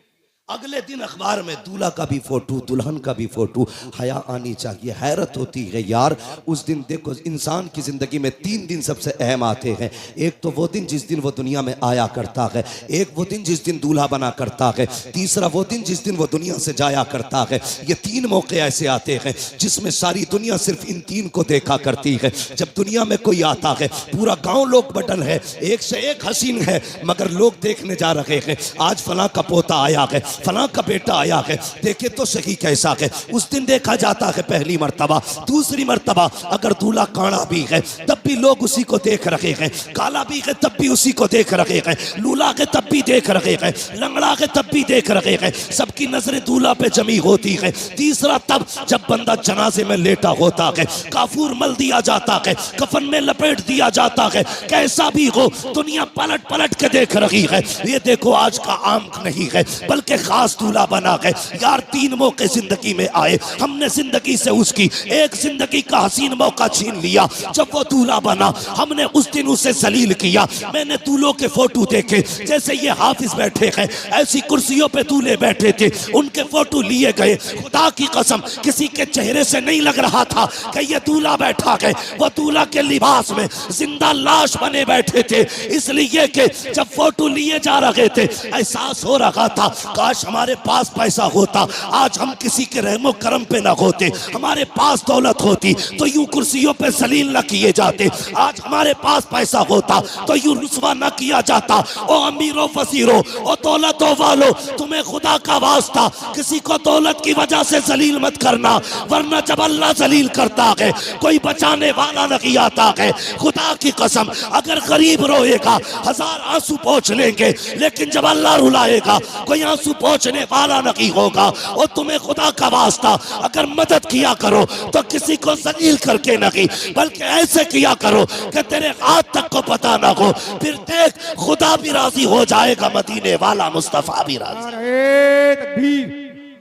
अगले दिन अखबार में दूल्हा का भी फोटो, दुल्हन का भी फोटो। हया आनी चाहिए। हैरत होती है यार, उस दिन देखो इंसान की जिंदगी में 3 दिन सबसे अहम आते हैं। एक तो वो दिन जिस दिन वो दुनिया में आया करता है, एक वो दिन जिस दिन दूल्हा बना करता है, तीसरा वो दिन जिस दिन वो दुनिया से जाया करता है। ये 3 मौके ऐसे आते हैं जिसमें सारी दुनिया सिर्फ इन 3 को देखा करती है। जब दुनिया में कोई आता है, पूरा गाँव लोग बटन है, एक से एक हसीन है, मगर लोग देखने जा रहे हैं आज फला का पोता आया है, फला का बेटा आया है, देखे तो सही कैसा है। उस दिन देखा जाता है पहली मर्तबा। दूसरी मर्तबा अगर दूल्हा काड़ा भी है तब भी लोग उसी को देख रहे हैं, काला भी है तब भी उसी को देख रहे हैं, लूला है तब भी देख रहे हैं, लंगड़ा है तब भी देख रहे हैं। सबकी नजरें दूल्हा पे जमी होती है। तीसरा तब जब बंदा जनाजे में लेटा होता है, काफूर मल दिया जाता है, कफन में लपेट दिया जाता है, कैसा भी हो दुनिया पलट पलट के देख रही है। ये देखो आज का आम नहीं है बल्कि खास दूल्हा बना गए। यार 3 मौके जिंदगी में आए, हमने जिंदगी से उसकी एक जिंदगी का हसीन मौका छीन लिया। जब वो दूल्हा बना हमने उस दिन उसे जलील किया। मैंने दूल्हों के फोटो देखे, जैसे ये हाफिज बैठे हैं ऐसी कुर्सियों पे दूल्हे बैठे थे, उनके फोटो लिए गए। खुदा की कसम किसी के चेहरे से नहीं लग रहा था कि ये दूल्हा बैठा है। वो दूल्हा के लिबास में जिंदा लाश बने बैठे थे, इसलिए कि जब फोटो लिए जा रहे थे एहसास हो रहा था काश हमारे पास पैसा होता, आज हम किसी के रहमो करम पे ना होते। हमारे पास दौलत होती तो यूं कुर्सियों पे जलील न किए जाते। आज हमारे पास पैसा होता तो यूं रुस्वा न किया जाता। ओ अमीरों फसीरों, ओ दौलतों वालों, तुम्हें खुदा का वास्ता किसी को दौलत की वजह से जलील मत करना, वरना जब अल्लाह जलील करता है कोई बचाने वाला नहीं आता है। खुदा की कसम अगर गरीब रोएगा 1000 आंसू पोंछ लेंगे, लेकिन जब अल्लाह रुलाएगा कोई आंसू पोंछने वाला नहीं होगा। और तुम्हें खुदा का वास्ता अगर मदद किया करो तो किसी को जलील करके नहीं, बल्कि ऐसे किया करो कि तेरे हाथ तक को पता ना हो। फिर देख खुदा भी राजी हो जाएगा, मदीने वाला मुस्तफा भी राजी। नारे तकबीर,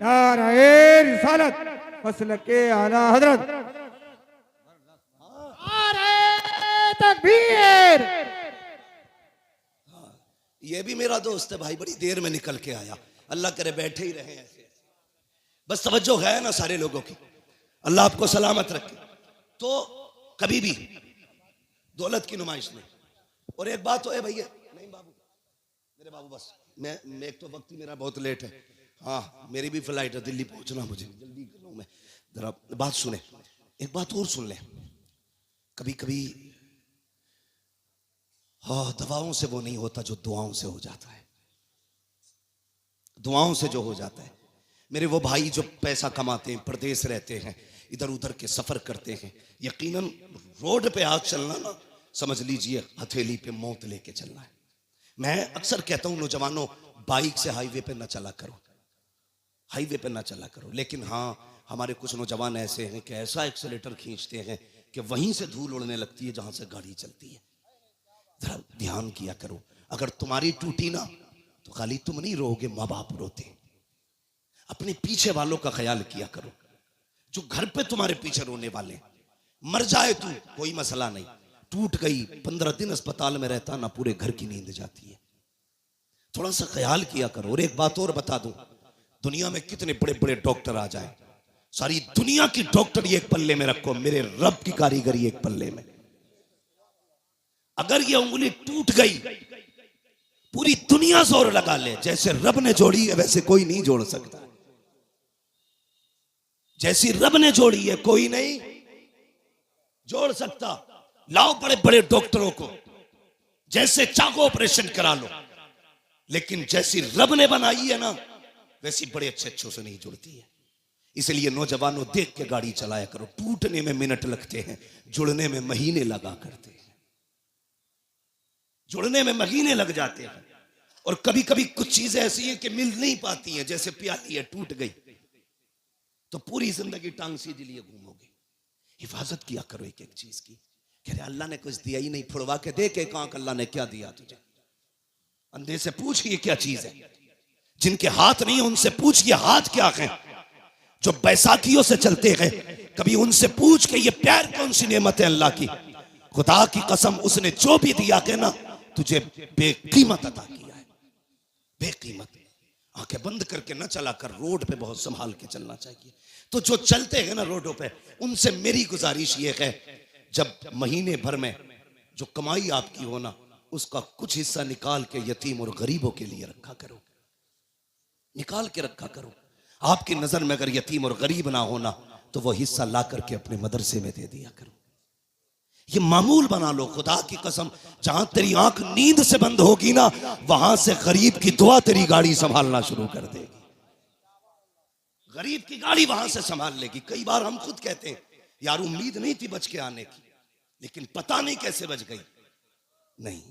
नारे रिसालत, मसलके आला हजरत। नारे तकबीर। ये भी मेरा दोस्त है भाई, बड़ी देर में निकल के आया। अल्लाह करे बैठे ही रहे ऐसे, बस तवज्जो है ना सारे लोगों की। अल्लाह आपको सलामत रखे। तो कभी भी दौलत की नुमाइश नहीं। और एक बात तो है भैया, नहीं बाबू, मेरे बाबू बस मैं एक तो वक्त ही मेरा बहुत लेट है। हाँ मेरी भी फ्लाइट है, दिल्ली पहुंचना मुझे, जल्दी कर लूं मैं। जरा बात सुने, एक बात और सुन ले। कभी कभी हाँ दवाओं से वो नहीं होता जो दुआओं से हो जाता है। दुआओं से जो हो जाता है। मेरे वो भाई जो पैसा कमाते हैं, प्रदेश रहते हैं, इधर उधर के सफर करते हैं, यकीनन रोड पे आज चलना ना समझ लीजिए हथेली पे मौत लेके चलना है। मैं अक्सर कहता हूं नौजवानों, बाइक से हाईवे पे ना चला करो, हाईवे पे ना चला करो। लेकिन हाँ हमारे कुछ नौजवान ऐसे हैं कि ऐसा एक्सेलेटर खींचते हैं कि वहीं से धूल उड़ने लगती है जहां से गाड़ी चलती है। जरा ध्यान किया करो, अगर तुम्हारी टूटी ना तो खाली तुम नहीं रोगे, माँ बाप रोते। अपने पीछे वालों का ख्याल किया करो, जो घर पे तुम्हारे पीछे रोने वाले। मर जाए तू कोई मसला नहीं, टूट गई 15 दिन अस्पताल में रहता ना, पूरे घर की नींद जाती है। थोड़ा सा ख्याल किया करो। और एक बात और बता दूं, दुनिया में कितने बड़े बड़े डॉक्टर आ जाए, सारी दुनिया की डॉक्टरी एक पल्ले में रखो, मेरे रब की कारीगरी एक पल्ले में। अगर ये उंगली टूट गई पूरी दुनिया जोर लगा ले, जैसे रब ने जोड़ी है वैसे कोई नहीं जोड़ सकता। जैसी रब ने जोड़ी है कोई नहीं जोड़ सकता। लाओ बड़े बड़े डॉक्टरों को, जैसे चाहो ऑपरेशन करा लो, लेकिन जैसी रब ने बनाई है ना वैसी बड़े अच्छे से नहीं जुड़ती है। इसलिए नौजवानों देख के गाड़ी चलाया करो। टूटने में मिनट लगते हैं, जुड़ने में महीने लगा करते हैं, जुड़ने में महीने लग जाते हैं। और कभी कभी कुछ चीजें ऐसी हैं कि मिल नहीं पाती हैं, जैसे प्याली है टूट गई तो पूरी जिंदगी टांग सीधे लिए घूमोगे। हिफाजत किया करो एक एक चीज की। कह रहे अल्लाह ने कुछ दिया ही नहीं, फुड़वा के दे के कहा अल्लाह ने क्या दिया तुझे। अंधे से पूछ ये क्या चीज है, जिनके हाथ नहीं है उनसे पूछ ये हाथ क्या है। जो बैसाखियों से चलते हैं कभी उनसे पूछ के ये प्यार कौन सी नेमत है अल्लाह की। खुदा की कसम उसने जो भी दिया के ना तुझे बेकीमत अता किया है, बेकीमत। आंखें बंद करके न चला कर, रोड पे बहुत संभाल के चलना चाहिए। तो जो चलते हैं ना रोडों पे, उनसे मेरी गुजारिश ये है जब महीने भर में जो कमाई आपकी हो ना उसका कुछ हिस्सा निकाल के यतीम और गरीबों के लिए रखा करो, निकाल के रखा करो। आपकी नजर में अगर यतीम और गरीब ना होना तो वो हिस्सा ला करके अपने मदरसे में दे दिया करो। ये मामूल बना लो। खुदा की कसम जहां तेरी आंख नींद से बंद होगी ना वहां से गरीब की दुआ तेरी गाड़ी संभालना शुरू कर देगी। गरीब की गाड़ी वहां से संभाल लेगी। कई बार हम खुद कहते हैं यार उम्मीद नहीं थी बच के आने की, लेकिन पता नहीं कैसे बच गई। नहीं,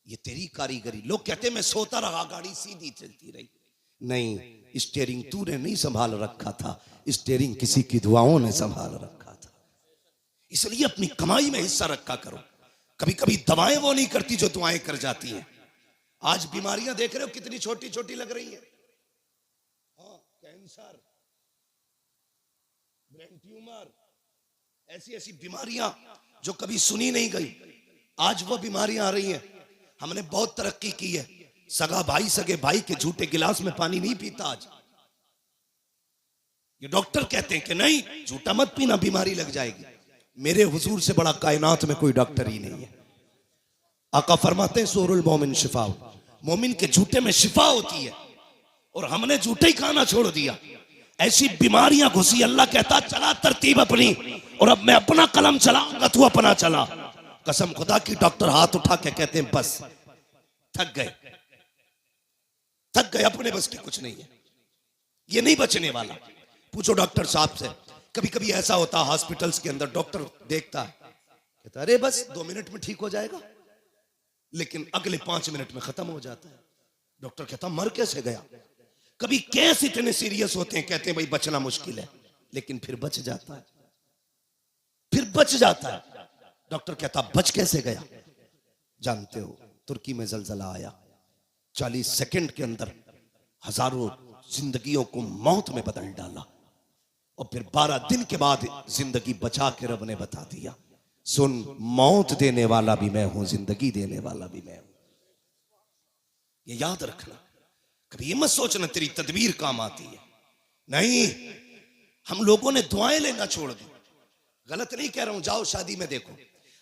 ये तेरी कारीगरी। लोग कहते मैं सोता रहा गाड़ी सीधी चलती रही। नहीं, स्टीयरिंग तूने नहीं संभाल रखा था, स्टीयरिंग किसी की दुआओं ने संभाल रखा था। इसलिए अपनी कमाई में हिस्सा रखा करो। कभी कभी दवाएं वो नहीं करती जो दुआएं कर जाती हैं। आज बीमारियां देख रहे हो कितनी छोटी छोटी लग रही हैं। कैंसर, ब्रेन ट्यूमर, ऐसी ऐसी बीमारियां जो कभी सुनी नहीं गई, आज वो बीमारियां आ रही हैं। हमने बहुत तरक्की की है। सगा भाई सगे भाई के झूठे गिलास में पानी नहीं पीता आज। ये डॉक्टर कहते हैं कि नहीं, झूठा मत पीना, बीमारी लग जाएगी। मेरे हुजूर से बड़ा कायनात में कोई डॉक्टर ही नहीं है। आका फरमाते हैं सूरुल मोमिन शिफा, मोमिन के झूठे में शिफा होती है, और हमने झूठे ही खाना छोड़ दिया। ऐसी बीमारियां घुसी, अल्लाह कहता चला तरतीब अपनी, और अब मैं अपना कलम चलाऊंगा, तू अपना चला। कसम खुदा की, डॉक्टर हाथ उठा के कहते हैं बस, थक गए, थक गए, अपने बस की कुछ नहीं है, ये नहीं बचने वाला। पूछो डॉक्टर साहब से, कभी कभी ऐसा होता है हॉस्पिटल्स के अंदर, डॉक्टर देखता है, कहता अरे बस 2 मिनट में ठीक हो जाएगा, लेकिन अगले 5 मिनट में खत्म हो जाता है। डॉक्टर कहता मर कैसे गया। कभी केस इतने सीरियस होते हैं, कहते हैं भाई बचना मुश्किल है, लेकिन फिर बच जाता है, फिर बच जाता है। डॉक्टर कहता बच कैसे गया। जानते हो, तुर्की में जलजला आया, 40 सेकंड के अंदर हजारों जिंदगियों को मौत में बदल डाला, और फिर 12 दिन के बाद जिंदगी बचा के रब ने बता दिया, सुन मौत देने वाला भी मैं हूं, जिंदगी देने वाला भी मैं हूं। ये याद रखना, कभी ये मत सोचना तेरी तदबीर काम आती है। नहीं, हम लोगों ने दुआएं लेना छोड़ दी। गलत नहीं कह रहा हूं, जाओ शादी में देखो,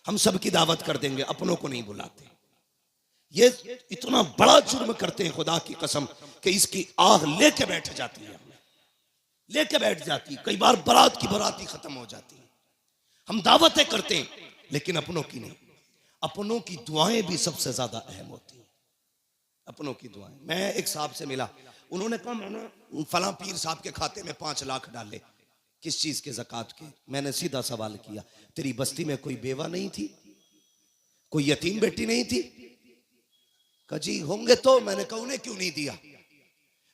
हम सबकी दावत कर देंगे, अपनों को नहीं बुलाते। ये इतना बड़ा जुर्म करते हैं खुदा की कसम, कि इसकी आग लेके बैठ जाती है, लेके बैठ जाती है। कई बार बारात की बारात ही खत्म हो जाती है। हम दावतें करते हैं, लेकिन अपनों की नहीं। अपनों की दुआएं भी सबसे ज्यादा अहम होती हैं, अपनों की दुआएं। मैं एक साहब से मिला, उन्होंने कहा मैंने फला पीर साहब के खाते में 5 लाख डाले, किस चीज के, ज़कात के। मैंने सीधा सवाल किया, तेरी बस्ती में कोई बेवा नहीं थी, कोई यतीम बेटी नहीं थी? कजी होंगे तो। मैंने कहा उन्हें क्यों नहीं दिया?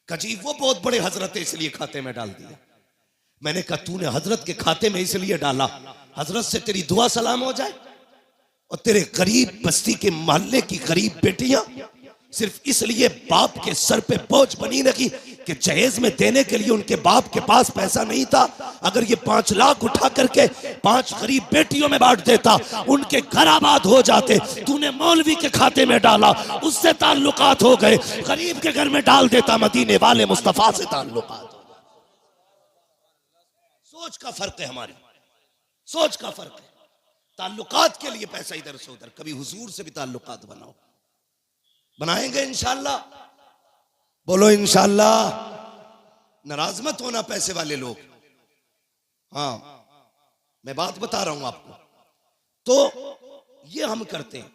कजी वो बहुत बड़े हजरत है इसलिए खाते में डाल दिया। मैंने कहा तूने हजरत के खाते में इसलिए डाला, हजरत से तेरी दुआ सलाम हो जाए, और तेरे गरीब बस्ती के मोहल्ले की गरीब बेटियां सिर्फ इसलिए बाप के सर पे बोझ बनी रही कि जहेज में देने के लिए उनके बाप के पास पैसा नहीं था। अगर ये 5 लाख उठा करके 5 गरीब बेटियों में बांट देता, उनके घर आबाद हो जाते। तूने मौलवी के खाते में डाला, उससे ताल्लुकात हो गए। गरीब के घर में डाल देता, मदीने वाले मुस्तफा से ताल्लुकात। सोच का फर्क है, हमारी सोच का फर्क है। ताल्लुकात के लिए पैसा इधर से उधर, कभी हुजूर से भी ताल्लुकात बनाओ। बनाएंगे इंशाल्लाह, बोलो इंशाल्लाह। नाराज मत होना पैसे वाले लोग। हाँ, मैं बात बता रहा हूं आपको। तो ये हम करते हैं,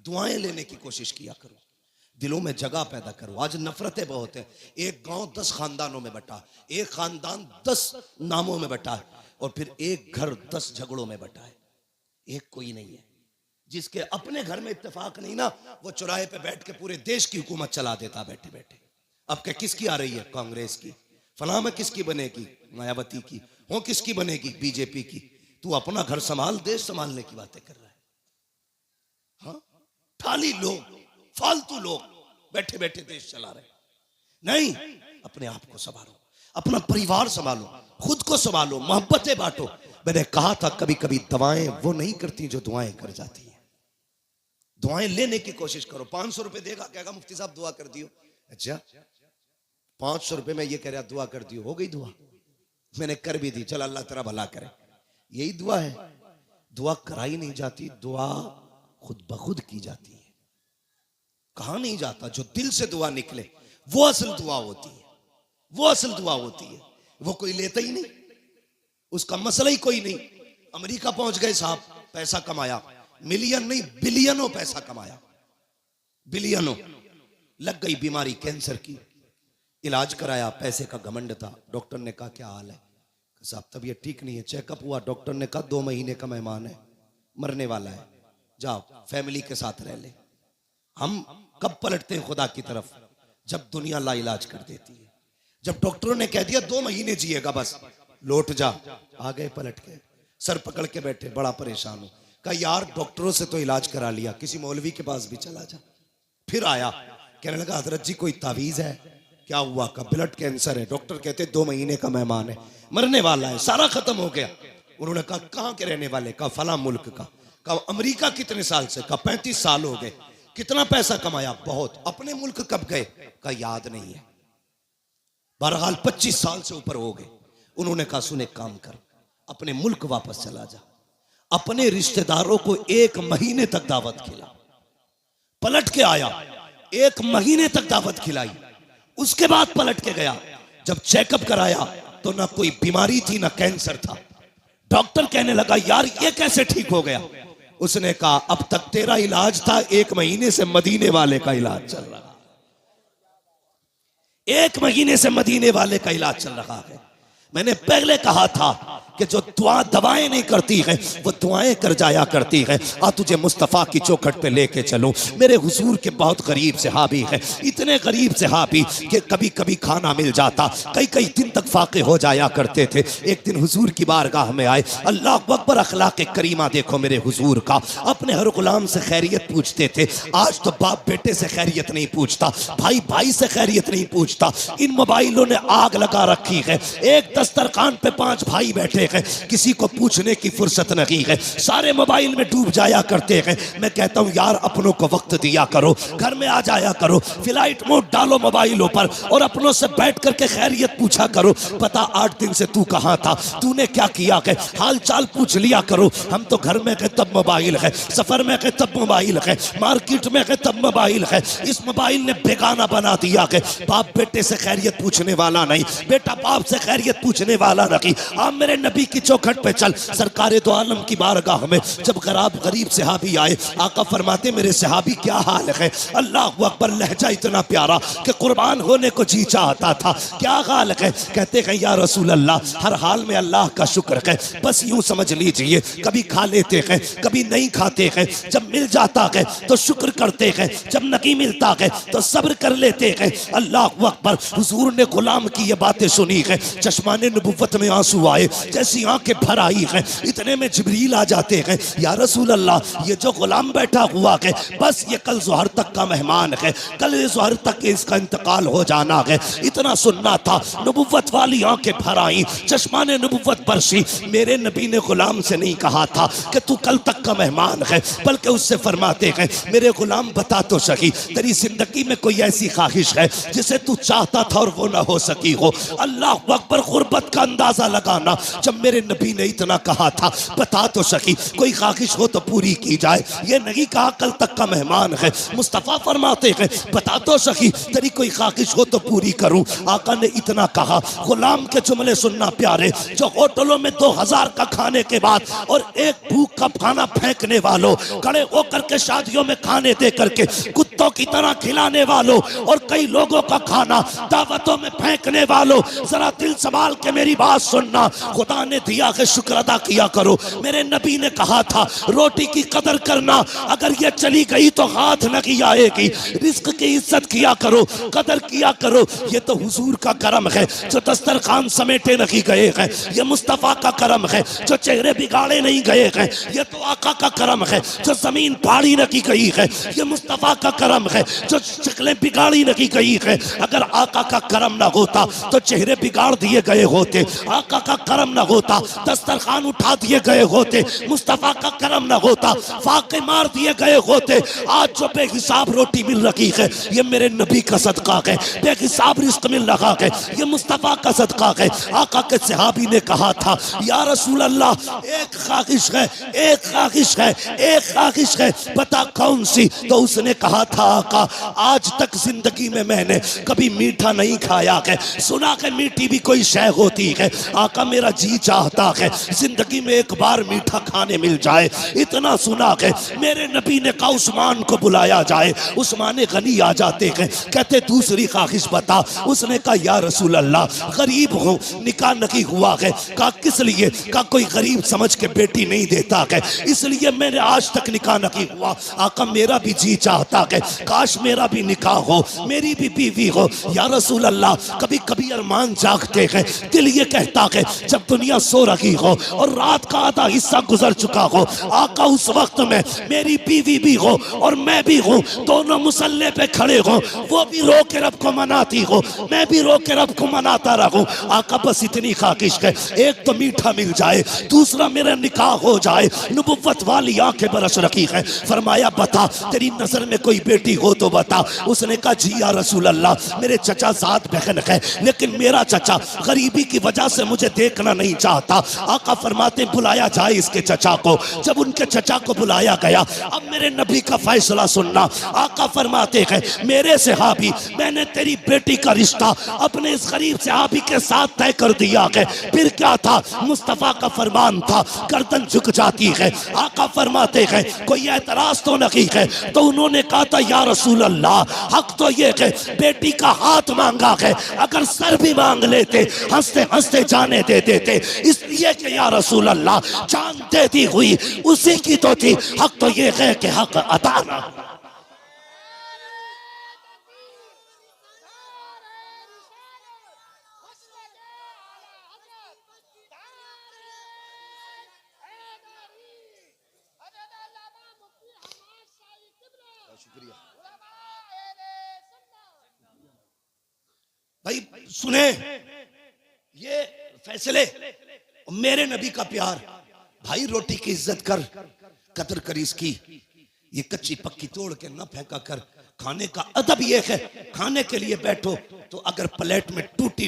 दुआएं लेने की कोशिश किया करो, दिलों में जगह पैदा करो। आज नफरतें बहुत हैं। एक गांव 10 खानदानों में बटा, एक खानदान 10 नामों में बटा है, और फिर एक घर 10 झगड़ों में बटा है। एक कोई नहीं है। जिसके अपने घर में इत्तेफाक नहीं ना, वो चौराहे पे बैठ के पूरे देश की हुकूमत चला देता बैठे बैठे। अब क्या किसकी आ रही है? कांग्रेस की। फलां में किसकी बनेगी? मायावती की। हो किसकी बनेगी? बीजेपी की। तू अपना घर संभाल, देश संभालने की बातें कर रहा है। हाँ, खाली लोग, फालतू लोग बैठे बैठे देश चला रहे। नहीं, अपने आप को संभालो, अपना परिवार संभालो, खुद को संभालो, मोहब्बतें बांटो। मैंने कहा था कभी कभी दवाएं वो नहीं करती जो दुआएं कर जाती हैं। दुआएं लेने की कोशिश करो। 500 रुपए देगा, कहेगा मुफ्ती साहब दुआ कर दियो। अच्छा, 500 रुपए में ये कह रहा दुआ कर दियो, हो गई दुआ? मैंने कर भी दी, चल अल्लाह तेरा भला करे। यही दुआ है? दुआ कराई नहीं जाती, दुआ खुद ब खुद की जाती है। कहा नहीं जाता, जो दिल से दुआ निकले वो असल दुआ होती है, वो असल दुआ होती है। वो कोई लेता ही नहीं, उसका मसला ही कोई नहीं। अमेरिका पहुंच गए साहब, पैसा कमाया, मिलियन नहीं बिलियनों पैसा कमाया, बिलियनों। लग गई बीमारी कैंसर की, इलाज कराया, पैसे का घमंड था। डॉक्टर ने कहा क्या हाल है? साहब तबीयत ठीक नहीं है। चेकअप हुआ, डॉक्टर ने कहा 2 महीने का मेहमान है, मरने वाला है, जाओ फैमिली के साथ रह ले। हम कब पलटते हैं खुदा की तरफ? जब दुनिया ला इलाज कर देती है। जब डॉक्टरों ने कह दिया 2 महीने जिएगा, बस लौट जा, आ गए पलट के, सर पकड़ के बैठे, बड़ा परेशान हूं। कहा यार डॉक्टरों से तो इलाज करा लिया, किसी मौलवी के पास भी चला जा। फिर आया, कहने लगा हजरत जी कोई तावीज है? क्या हुआ? का ब्लड कैंसर है। डॉक्टर कहते 2 महीने का मेहमान है, मरने वाला है, सारा खत्म हो गया। उन्होंने कहा कहाँ के रहने वाले? का फला मुल्क का। कहा अमेरिका कितने साल से? का 35 साल हो गए। कितना पैसा कमाया? बहुत। अपने मुल्क कब गए? का याद नहीं है। बहरहाल 25 साल से ऊपर हो गए। उन्होंने कहा सुन एक काम कर, अपने मुल्क वापस चला जा, अपने रिश्तेदारों को 1 महीने तक दावत खिला। पलट के आया, 1 महीने तक दावत खिलाई। उसके बाद पलट के गया, जब चेकअप कराया तो ना कोई बीमारी थी ना कैंसर था। डॉक्टर कहने लगा यार ये कैसे ठीक हो गया? उसने कहा अब तक तेरा इलाज था, 1 महीने से मदीने वाले का इलाज चल रहा है। 1 महीने से मदीने वाले का इलाज चल रहा है। मैंने पहले कहा था कि जो दवाएं नहीं करती है वो दुआएं कर जाया करती है। आ तुझे मुस्तफ़ा की चौखट पे लेके चलो। मेरे हुजूर के बहुत गरीब सहाबी है, इतने गरीब सहाबी कि कभी कभी खाना मिल जाता, कई कई दिन तक फाके हो जाया करते थे। एक दिन हुजूर की बारगाह में आए, अल्लाह अकबर, अखलाक करीमा देखो मेरे हुजूर का। अपने हर गुलाम से खैरियत पूछते थे। आज तो बाप बेटे से खैरियत नहीं पूछता, भाई भाई से खैरियत नहीं पूछता। इन मोबाइलों ने आग लगा रखी है। एक दस्तरखान पे 5 भाई बैठे हैं, किसी को पूछने की फुर्सत नहीं है, सारे मोबाइल में डूब जाया करते हैं। मैं कहता हूं यार अपनों को वक्त दिया करो, घर में आ जाया करो, फ्लाइट मोड डालो मोबाइलों पर और अपनों से बैठ करके खैरियत पूछा करो। पता 8 दिन से तू कहां था, तूने क्या किया है, हाल चाल पूछ लिया करो। हम तो घर में गए तब मोबाइल है, सफर में गए तब मोबाइल है, मार्केट में गए तब मोबाइल है। इस मोबाइल ने बेगाना बना दिया है। बाप बेटे से खैरियत पूछने वाला नहीं, बेटा बाप से खैरियत पूछने वाला नहीं। आप मेरे नबी की चौखट पे चल। सरकारे दो आलम की बारगाह में जब गरीब सहाबी आए, आका फरमाते मेरे सहाबी क्या हाल है? अल्लाह अकबर, लहजा इतना प्यारा कि कुर्बान होने को जी चाहता था। क्या हाल है? कहते हैं या रसूल अल्लाह, हर हाल में अल्लाह का शुक्र है। बस यूं समझ लीजिए, कभी खा लेते हैं कभी नहीं खाते हैं। जब मिल जाता है तो शुक्र करते हैं, जब नहीं मिलता है तो सब्र कर लेते हैं। अल्लाह अकबर। हुजूर ने गुलाम की ये बातें सुनी है, चश्माने नबुव्वत में आंसू आए, जैसी आंखें भर आई हैं। इतने में जिब्रील आ जाते हैं, या रसूल अल्लाह, ये जो गुलाम बैठा हुआ है बस ये कल ज़ोहर तक का मेहमान है, कल ज़ोहर तक इसका इंतकाल हो जाना है। इतना सुनना था, नबुव्वत वाली आंखें भर आई, चश्माने नबुव्वत बरसी। मेरे नबी ने गुलाम से नहीं कहा था कि तू कल तक का मेहमान है, बल्कि उससे फरमाते हैं मेरे गुलाम बता तो सही, तेरी जिंदगी में कोई ऐसी ख्वाहिश है जिसे तू चाहता था और वो ना हो सकी हो? अल्लाह अकबर, गुर्बत का अंदाजा लगाना। जब मेरे नबी ने इतना कहा था बता तो सकी, कोई ख्वाहिश हो तो पूरी की जाए। ये नहीं कहा कल तक का मेहमान है। मुस्तफ़ा फरमाते हैं बता तो सकी, तेरी कोई ख्वाहिश हो तो पूरी करूं। आका ने इतना कहा, गुलाम के जुमले सुनना प्यारे, जो होटलों में 2000 का खाने के बाद और एक भूख का खाना फेंकने वालों, खड़े होकर के शादियों में खाने दे करके कुत्तों की तरह खिलाने वालों और कई लोगों का खाना दावतों में फेंकने वालों, जरा दिल संभाल के मेरी बात सुनना। खुदा ने दिया है शुक्र अदा किया करो। मेरे नबी ने कहा था रोटी की कदर करना, अगर ये चली गई तो हाथ नहीं आएगी। रिस्क की इज्जत किया करो, कदर किया करो। ये तो हुजूर का करम है जो दस्तरखान समेटे नहीं गए हैं। ये मुस्तफ़ा का करम है जो चेहरे बिगाड़े नहीं गए हैं। ये तो आका का करम है जो जमीन फाड़ी नहीं गई है। ये मुस्तफ़ा का करम है जो शक्लें बिगाड़ी नहीं गई है। अगर आका का करम ना होता तो चेहरे बिगाड़ दिए गए होते। आका का करम ना होता दस्तरखान उठा दिए गए होते। मुस्तफ़ा का करम ना होता फाके मार दिए गए होते। आज जो बेहिसाब रोटी मिल रही है ये मेरे नबी का सदका है। बेहिसाब रिस्क मिल रहा है ये मुस्तफ़ा का सदका है। आका के सहाबी ने कहा था या रसूल अल्लाह, एक ख्वाहिश है, एक ख्वाहिश है, एक ख्वाहिश है, बता कौन सी? तो उसने कहा था आका, आज तक जिंदगी में मैंने कभी मीठा नहीं खाया है, सुना है मीठी भी कोई शय होती है। आका मेरा जी चाहता है जिंदगी में एक बार मीठा खाने मिल जाए। इतना सुना है। मेरे नबी ने कहा उस्मान को बुलाया जाए। उस्मान गनी आ जाते हैं, कहते दूसरी ख्वाहिश बता। उसने कहा या रसूल अल्लाह, गरीब हूँ, निकाह नहीं हुआ है। कहा किस लिए? कहा कोई गरीब समझ के बेटी नहीं देता है, इसलिए मैंने आज तक निकाह नहीं हुआ। आका मेरा भी जी चाहता है काश मेरा भी निकाह हो, मेरी भी बीवी हो। या रसूल अल्लाह, कभी कभी अरमान जागते हैं, दिल ये कहता है जब दुनिया दुनिया सो रही हो और रात का आधा हिस्सा गुजर चुका हो, आका उस वक्त में मेरी बीवी भी हो और मैं भी हूँ, दोनों मुसल्ले पे खड़े हो, वो भी रो के रब को मनाती हो, मैं भी रो के रब को मनाता रहूं। आका बस इतनी खाकिश है, एक तो मीठा मिल जाए, दूसरा मेरा निकाह हो जाए। नबुव्वत वाली आंखें बरस रखी है। फरमाया बता तेरी नजर में कोई बेटी हो तो बता। उसने कहा जी या रसूल अल्लाह, मेरे चचा 7 बहन है, लेकिन मेरा चचा गरीबी की वजह से मुझे देखना नहीं चाहता। आका फरमाते बुलाया जाए इसके चचा को। जब उनके चचा को बुलाया गया, अब मेरे नबी का फैसला सुनना। आका फरमाते हैं मेरे सहाबी, मैंने तेरी बेटी का रिश्ता अपने इस गरीब सहाबी के साथ तय कर दिया है। फिर क्या था, मुस्तफा का फरमान था, गर्दन झुक जाती है। आका फरमाते हैं कोई एतराज तो नहीं है, तो उन्होंने कहा था या रसूल अल्लाह, हक तो ये है बेटी का हाथ मांगा है, अगर सर भी मांग लेते हंसते हंसते जाने दे देते, इसलिए कि या रसूल अल्लाह जान देती हुई उसी की तो थी, हक तो ये है कि हक अता ना। भाई सुने ये फैसले, मेरे नबी का प्यार। भाई रोटी की इज्जत कर, कदर कर इसकी, ये कच्ची पक्की तोड़ के ना फेंका कर। खाने का अदब ये है, खाने के लिए बैठो तो अगर प्लेट में टूटी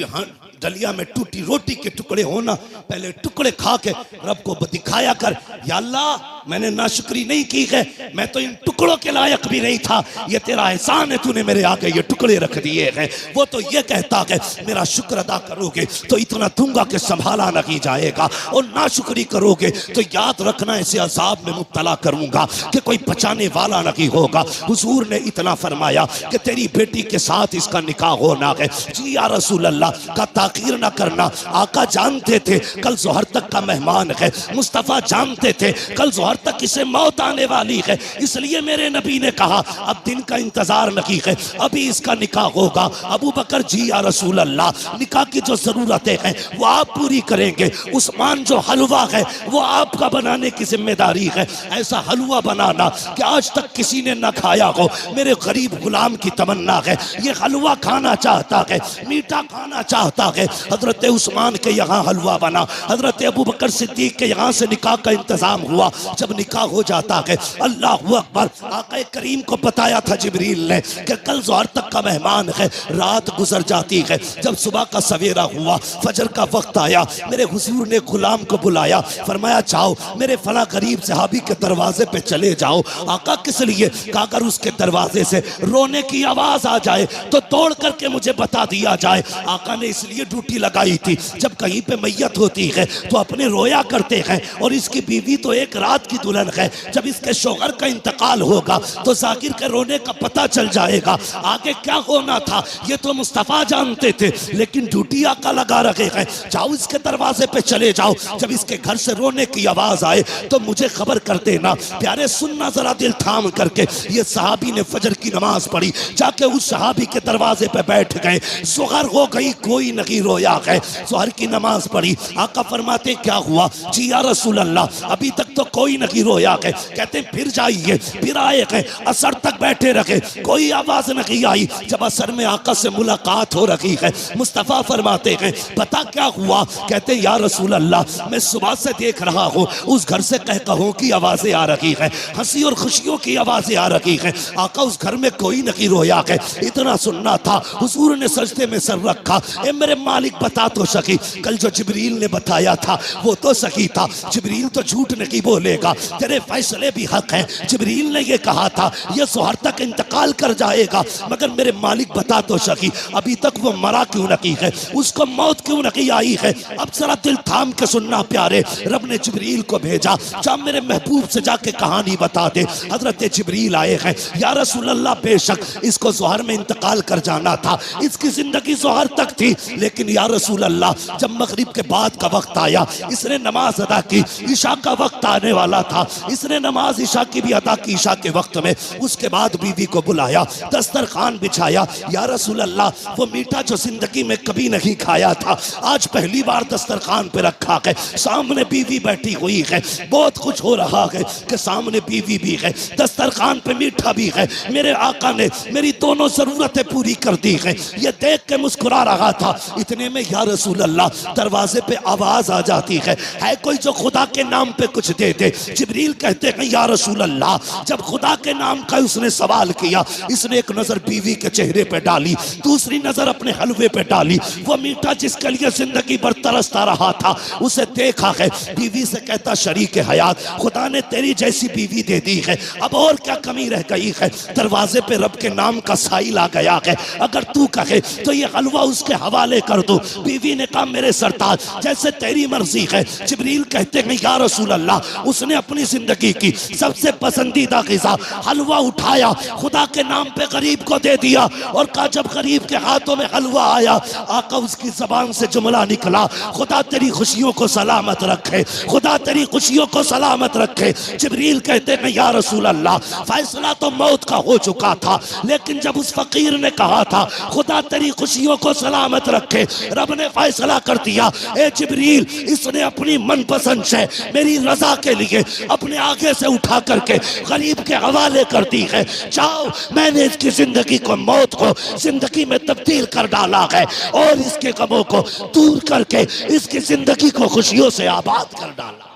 डलिया में टूटी रोटी के टुकड़े हो ना, पहले टुकड़े खा के रब को दिखाया कर, या अल्लाह मैंने नाशुक्री नहीं की है, मैं तो इन टुकड़ों के लायक भी नहीं था, ये तेरा एहसान है, तूने मेरे आगे ये टुकड़े रख दिए हैं। वो तो ये कहता है मेरा शुक्र अदा करोगे तो इतना दूंगा कि संभाला नहीं जाएगा, और नाशुक्री करोगे तो याद रखना ऐसे अजाब में मुब्तला करूंगा कि कोई बचाने वाला नहीं होगा। हुजूर ने इतना फरमाया कि तेरी बेटी के साथ इसका निकाह होना है। जी या रसूल अल्लाह का ताकीर ना करना। आका जानते थे कल जोहर तक का मेहमान है, मुस्तफा जानते थे कल जोहर तक इसे मौत आने वाली है, इसलिए मेरे नबी ने कहा अब दिन का इंतजार नहीं है, अभी इसका निकाह होगा। अबू बकर जी या रसूल अल्लाह निकाह की जो जरूरतें हैं वो आप पूरी करेंगे। उस्मान जो हलवा है वो आपका बनाने की जिम्मेदारी है। ऐसा हलवा बनाना कि आज तक किसी ने ना खाया हो, मेरे गरीब गुलाम की तमन्ना है। ये हलवा खाना चाहता है, मीठा खाना चाहता है। हजरत उस्मान के यहाँ हलवा बना, हजरत अबू बकर सिद्दीक के यहाँ से निकाह का इंतजाम हुआ। जब निकाह हो जाता है, अल्लाह अकबर, आका करीम को बताया था जिब्रील ने कि कल जोहर तक का मेहमान है। रात गुजर जाती है, जब सुबह का सवेरा हुआ, फजर का वक्त आया, मेरे हुजूर ने गुलाम को बुलाया, फरमाया जाओ मेरे फला गरीब सहाबी के दरवाजे पे चले जाओ। आका किस लिए? अगर उसके दरवाजे से रोने की आवाज आ जाए तो तोड़ करके मुझे बता दिया जाए। आका ने इसलिए ड्यूटी लगाई थी, जब कहीं पे मैयत होती है तो अपने रोया करते हैं, और इसकी बीवी तो एक रात की दुल्हन है, जब इसके शौहर का इंतकाल होगा तो जाकिर के रोने का पता चल जाएगा। आगे क्या होना था ये तो मुस्तफा जानते थे, लेकिन ड्यूटी आका लगा रखे हैं, जाओ इसके दरवाजे पे चले जाओ, जब इसके घर से रोने की आवाज आए तो मुझे खबर कर देना। प्यारे सुनना जरा दिल थाम करके, ये सहाबी ने फजर की नमाज पढ़ी, जाके उस सहाबी के दरवाजे पे बैठ गए। सुहर हो गई, कोई नहीं रोया है। सुहर की नमाज पढ़ी, आका फरमाते क्या हुआ? जी या रसूल अल्लाह अभी तक तो कोई नहीं रोया है। कहते फिर जाइए, फिर आए हैं, असर तक बैठे रखे, कोई आवाज नहीं आई। जब असर में आका से मुलाकात हो रही है, मुस्तफा फरमाते हैं पता क्या हुआ? कहते या रसूल अल्लाह मैं सुबह से देख रहा हूँ उस घर से कहकहों की आवाजें आ रही है, हंसी और खुशियों की आवाजें आ रही है। आका उस घर में कोई नहीं रोया है। इतना सुनना था, हुजूर ने सजदे में सर रखा, ए मेरे मालिक बता तो सकी, कल जो जिब्रील ने बताया था वो तो सही था, जिब्रील तो झूठ नहीं बोलेगा, तेरे फैसले भी हक हैं। जिब्रील ने ये कहा था ये जोहर तक इंतकाल कर जाएगा, मगर मेरे मालिक बता तो सकी अभी तक वो मरा क्यों नहीं है, उसको मौत क्यों नहीं आई है? अब जरा दिल थाम के सुनना प्यारे, रब ने जिब्रील को भेजा, जा मेरे महबूब से जाके कहानी बता दे। हजरत जिब्रील आए हैं, या रसूल अल्लाह बेशक इसको जोहर में इंतकाल कर जाना था, इसकी जिंदगी जोहर तक थी, लेकिन या रसूल अल्लाह जब मगरिब के बाद का वक्त आया, इसने नमाज अदा की, ईशा का वक्त आने वाला था, इसने नमाज इशा की भी अदा की इशा के वक्त में। उसके बाद बीवी को बुलाया, दस्तरखान बिछाया। या रसूल अल्लाह, वो मीठा जो जिंदगी में कभी नहीं खाया था, आज पहली बार दस्तरखान पे रखा है। सामने बीवी बैठी हुई है, बहुत कुछ हो रहा है कि सामने बीवी भी है, दस्तरखान पे मीठा भी है। मेरे आका ने मेरी दोनों जरूरतें पूरी कर दी है। ये देख के मुस्कुरा रहा था। इतने में या रसूल अल्लाह, दरवाजे पे आवाज आ जाती है कोई जो खुदा के नाम पे कुछ दे दे। जिब्रील कहते हैं या रसूल अल्लाह, जब खुदा के नाम का उसने सवाल किया, इसने एक नजर बीवी के चेहरे पे डाली, दूसरी नजर अपने हलवे पे डाली। वो मीठा जिसके लिए जिंदगी भर तरसता रहा था, उसे देखा है। बीवी से कहता शरीक हयात, खुदा ने तेरी जैसी बीवी दे दी है, अब और क्या कमी रह गई है। दरवाजे पे रब के नाम का साइल आ गया है, अगर तू कहे तो ये हलवा उसके हवाले कर दो। बीवी ने कहा मेरे सरताज, जैसे तेरी मर्जी है। जिब्रील कहते हैं या रसूल अल्लाह, उसने अपनी जिंदगी की सबसे पसंदीदा ग़िज़ा हलवा उठाया, खुदा के नाम पे गरीब को दे दिया और कहा जब गरीब के हाथों में हलवा आया, आका उसकी जबान से जुमला निकला, खुदा तेरी खुशियों को सलामत रखे, खुदा तेरी खुशियों को सलामत रखे। जिब्रील कहते हैं या रसूल अल्लाह, फैसला तो मौत का हो चुका था, लेकिन जब उस फकीर ने कहा था खुदा तेरी खुशियों को सलामत रखे, रब ने फैसला कर दिया, ए जिब्रील, इसने अपनी मनपसंद से मेरी रजा के लिए अपने आगे से उठा करके गरीब के हवाले कर दी है। जाओ, मैंने इसकी जिंदगी को, मौत को जिंदगी में तब्दील कर डाला है और इसके गमों को दूर करके इसकी जिंदगी को खुशियों से आबाद कर डाला।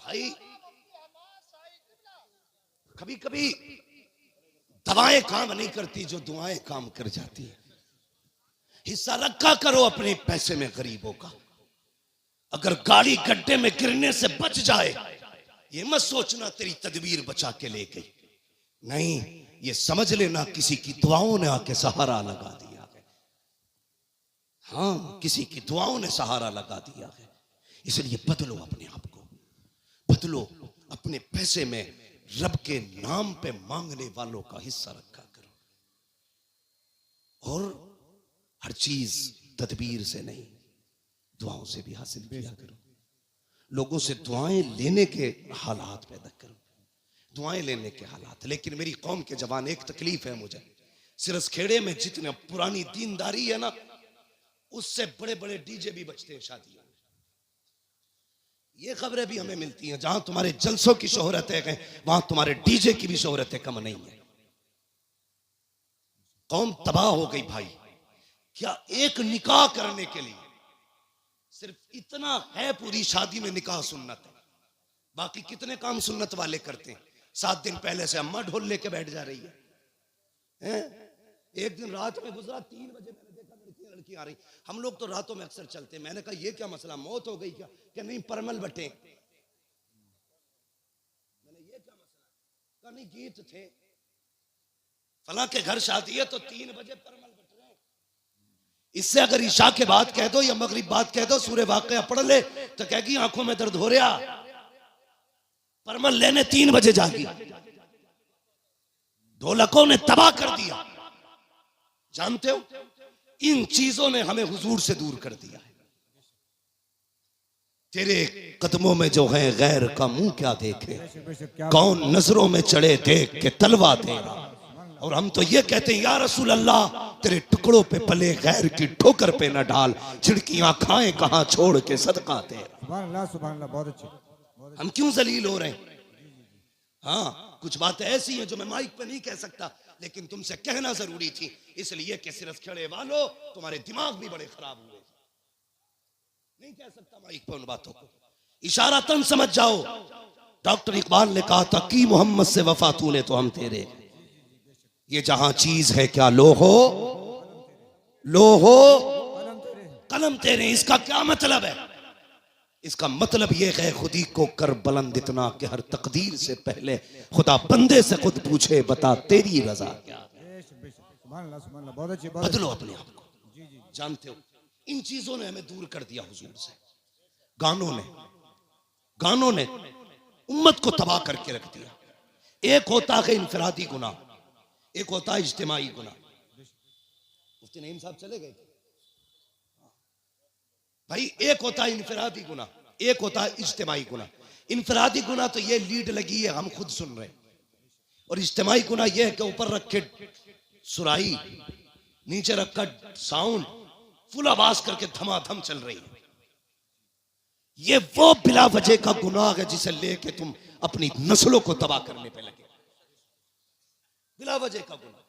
भाई, कभी कभी दवाएं काम नहीं करती जो दुआएं काम कर जाती है। हिस्सा रखा करो अपने पैसे में गरीबों का। अगर गाड़ी गड्ढे में गिरने से बच जाए, ये मत सोचना तेरी तदबीर बचा के ले गई, नहीं, ये समझ लेना किसी की दुआओं ने आके सहारा लगा दिया है। हाँ, किसी की दुआओं ने सहारा लगा दिया है। इसलिए बदलो अपने आप को, बदलो। अपने पैसे में रब के नाम पे मांगने वालों का हिस्सा रखा करो, और हर चीज तदबीर से नहीं, दुआओं से भी हासिल किया करो। लोगों से दुआएं लेने के हालात पैदा करो, दुआएं लेने के हालात। लेकिन मेरी कौम के जवान, एक तकलीफ है मुझे, सिरस खेड़े में जितने पुरानी दीनदारी है ना, उससे बड़े बड़े डीजे भी बचते हैं शादियों में। ये खबरें भी हमें मिलती हैं, जहां तुम्हारे जलसों की शोहरत है वहां तुम्हारे डीजे की भी शोहरतें कम नहीं है। कौम तबाह हो गई भाई। क्या एक निकाह करने के लिए सिर्फ इतना है, पूरी शादी में निकाह सुन्नत है, बाकी कितने काम सुन्नत वाले करते हैं। 7 दिन पहले से अम्मा ढोल लेके बैठ जा रही है। एक दिन रात में गुजरा, 3 बजे मैंने देखा लड़की आ रही। हम लोग तो रातों में अक्सर चलते हैं। मैंने कहा ये क्या मसला, मौत हो गई क्या? कि नहीं, परमल बटे। मैंने ये क्या मसला? कहा नहीं, गीत थे, फला के घर शादी है तो 3 बजे परमल बट रहे। इससे अगर ईशा के बाद कह दो या मगरिब बाद कह दो सूरह वाक़िया पढ़ ले, तो कहेगी आंखों में दर्द हो रहा, परमल लेने 3 बजे जागी। ढोलकों ने तबाह कर दिया। जानते हो, इन चीजों ने हमें हुजूर से दूर कर दिया है। तेरे कदमों में जो है गैर का मुंह क्या देखे, कौन नजरों में चढ़े देख के तलवा तेरा। और हम तो ये कहते हैं या रसूल अल्लाह, तेरे टुकड़ों पे पले गैर की ठोकर पे न डाल, झिड़कियां खाएं कहां छोड़ के सदका तेरा। सुभान अल्लाह, सुभान अल्लाह, बहुत अच्छे। हम क्यों जलील हो रहे हैं? हाँ, कुछ बातें ऐसी हैं जो मैं माइक पे नहीं कह सकता, लेकिन तुमसे कहना जरूरी थी, इसलिए कि सिरस खेड़े वालों, तुम्हारे दिमाग भी बड़े खराब हुए। नहीं कह सकता माइक पे उन बातों को, इशारातन समझ जाओ। डॉक्टर इकबाल ने कहा था कि मोहम्मद से वफा तूने तो हम तेरे। ये जहां चीज है क्या लो हो कलम तेरे। इसका क्या मतलब है? इसका मतलब यह है खुदी को कर बुलंद इतना कि हर तकदीर से पहले खुदा बंदे से खुद पूछे बता तेरी रजा क्या। बदलो अपने आप को। जानते हो, इन चीजों ने हमें दूर कर दिया हुजूर से। गानों ने उम्मत को तबाह करके रख दिया। एक होता है इनफरादी गुनाह, एक होता है इज्तिमाई गुनाह। मुफ्ती नईम साहब चले गए भाई। एक होता है इनफरादी गुनाह, एक होता है इज्तिमाई गुनाह। इनफरादी गुनाह तो ये लीड लगी है, हम खुद सुन रहे हैं, और इज्तिमाई गुनाह ये है कि ऊपर रख के सुराही, नीचे रखकर साउंड, फुल आवाज करके धमाधम चल रही है। ये वो बिला वजह का गुनाह है जिसे लेके तुम अपनी नस्लों को तबाह करने पे लगे, बिला वजह का गुनाह।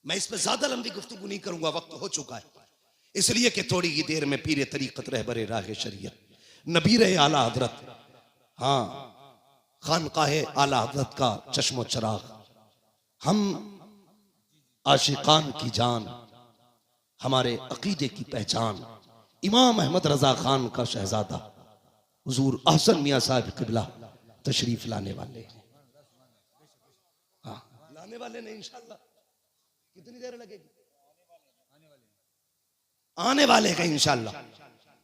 मैं इस पे ज्यादा लंबी गुफ्तगू नहीं करूंगा, वक्त हो चुका है, इसलिए कि थोड़ी ही देर में पीरे तरीकत रहबरे राह शरीयत नबीर आला हजरत, हाँ खानकाहे आला हजरत का चश्मो चराग, हम आशिकान की जान, हमारे अकीदे की पहचान, इमाम अहमद रजा खान का शहजादा हुजूर अहसन मियां साहब किबला तशरीफ लाने वाले हैं। हाँ, लाने वाले नहीं, इंशाल्लाह। कितनी देर लगेगी? आने वाले का इंशाल्लाह,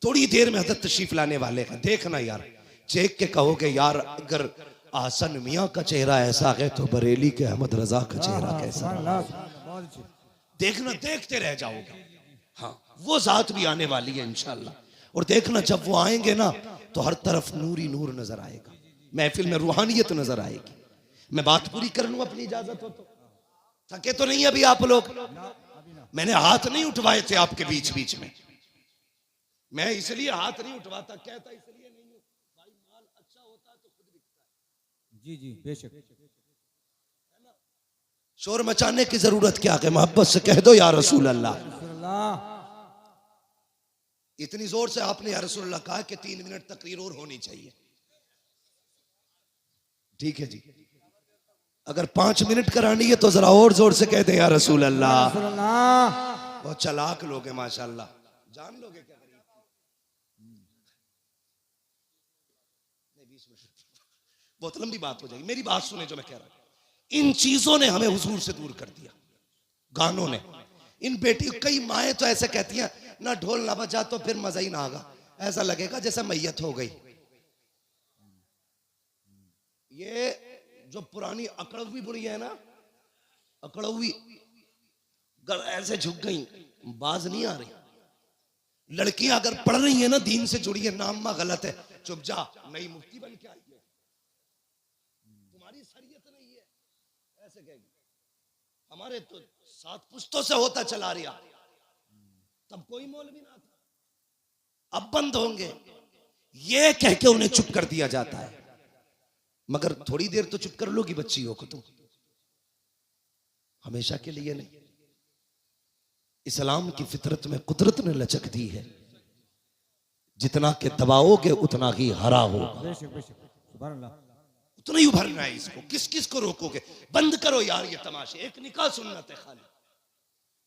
थोड़ी देर में हजरत तशरीफ लाने वाले का। देखना यार, चेक के कहोगे यार अगर अहसन मियां का चेहरा ऐसा है तो बरेली के अहमद रजा का चेहरा कैसा? देखना, देखते रह जाओगे। हाँ, वो जात भी आने वाली है इंशाल्लाह। और देखना जब वो आएंगे ना तो हर तरफ नूर ही नूर नजर आएगा, महफिल में रूहानियत नजर आएगी। मैं बात पूरी कर लूं अपनी इजाजत हो तो? थके तो नहीं अभी आप लोग? मैंने हाथ नहीं उठवाए थे आपके बीच बीच में, मैं इसलिए हाथ नहीं उठवाता, कहता इसलिए नहीं हूं भाई, माल अच्छा होता है तो खुद बिकता है। जी जी बेशक। शोर मचाने की जरूरत क्या है, मोहब्बत से कह दो या रसूल अल्लाह। इतनी जोर से आपने या रसूल अल्लाह कहा कि 3 मिनट तकरीर और होनी चाहिए। ठीक है जी, अगर 5 मिनट करानी है तो जरा और जोर से कह दे या रसूल अल्लाह। बहुत चालाक लोग हैं माशाल्लाह, जान लोगे क्या? बहुत लंबी बात हो जाएगी, मेरी बात सुने जो मैं कह रहा हूं। इन चीजों ने हमें हुजूर से दूर कर दिया, गानों ने। इन बेटी, कई माएँ तो ऐसे कहती हैं ना ढोल ना बजा तो फिर मजा ही ना आगा, ऐसा लगेगा जैसे मैयत हो गई। ये जो पुरानी अकड़वी बुढ़ी है ना, अकड़वी ऐसे झुक गई, बाज नहीं आ रही। लड़कियां अगर पढ़ रही है ना, दीन से जुड़ी है, नाम गलत है, चुप जा, नई मुफ्ती बन के आई है, तुम्हारी शरीयत नहीं है, ऐसे कहेगी। हमारे तो 7 पुश्तों से होता चला रहा, तब कोई मौलवी ना था, अब बंद होंगे, ये कह के उन्हें चुप कर दिया जाता है। मगर थोड़ी देर तो चुप कर लोगी बच्चियों को तुम, हमेशा के लिए नहीं। इस्लाम की फितरत में कुदरत ने लचक दी है, जितना के दबाओगे उतना ही हरा होगा, उतना ही उभरना है इसको। किस किस को रोकोगे? बंद करो यार ये तमाशे। एक निकाह सुन्नत है खाली,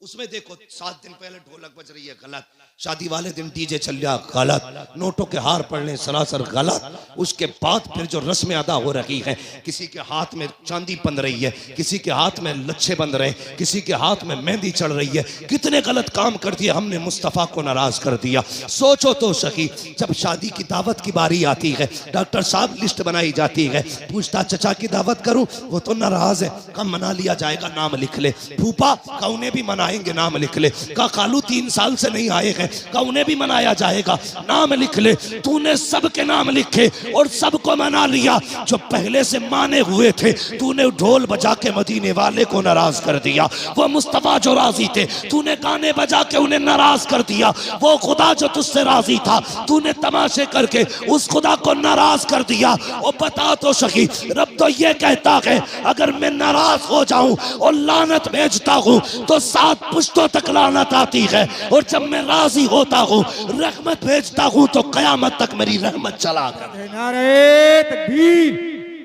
उसमें देखो 7 दिन पहले ढोलक बज रही है, गलत। शादी वाले दिन डीजे चल रहा, गलत। नोटों के हार पड़ने सरासर गलत। उसके बाद फिर जो रस्में अदा हो रही है, किसी के हाथ में चांदी बंध रही है, किसी के हाथ में लच्छे बंध रहे, किसी के हाथ में मेहंदी चढ़ रही है, कितने गलत काम कर दिए हमने, मुस्तफ़ा को नाराज कर दिया। सोचो तो सही, जब शादी की दावत की बारी आती है, डॉक्टर साहब लिस्ट बनाई जाती है, पूछता चचा की दावत करूं, वो तो नाराज है, कम मना लिया जाएगा, नाम लिख ले। फूफा का उन्हें भी मनाएंगे, नाम लिख ले। का खालू 3 साल से नहीं आए हैं, का उन्हें भी मनाया जाएगा, नाम लिख ले। तूने सबके नाम लिखे और सबको मना लिया। जो पहले से माने हुए थे, तूने ढोल बजा के मदीने वाले को नाराज कर दिया। वो मुस्तफा जो राजी थे, तूने गाने बजा के उन्हें नाराज कर दिया। वो खुदा जो तुझसे राजी था, तूने तमाशे करके उस खुदा को नाराज कर दिया। और बता तो सही, रब तो ये कहता है अगर मैं नाराज हो जाऊं और लानत भेजता हूं तो 7 पुश्तों तक लानत आती है, और जब मैं राजी होता हूँ, रहमत भेजता हूँ, तो कयामत तक मेरी रहमत चला कर। नारे तकबीर,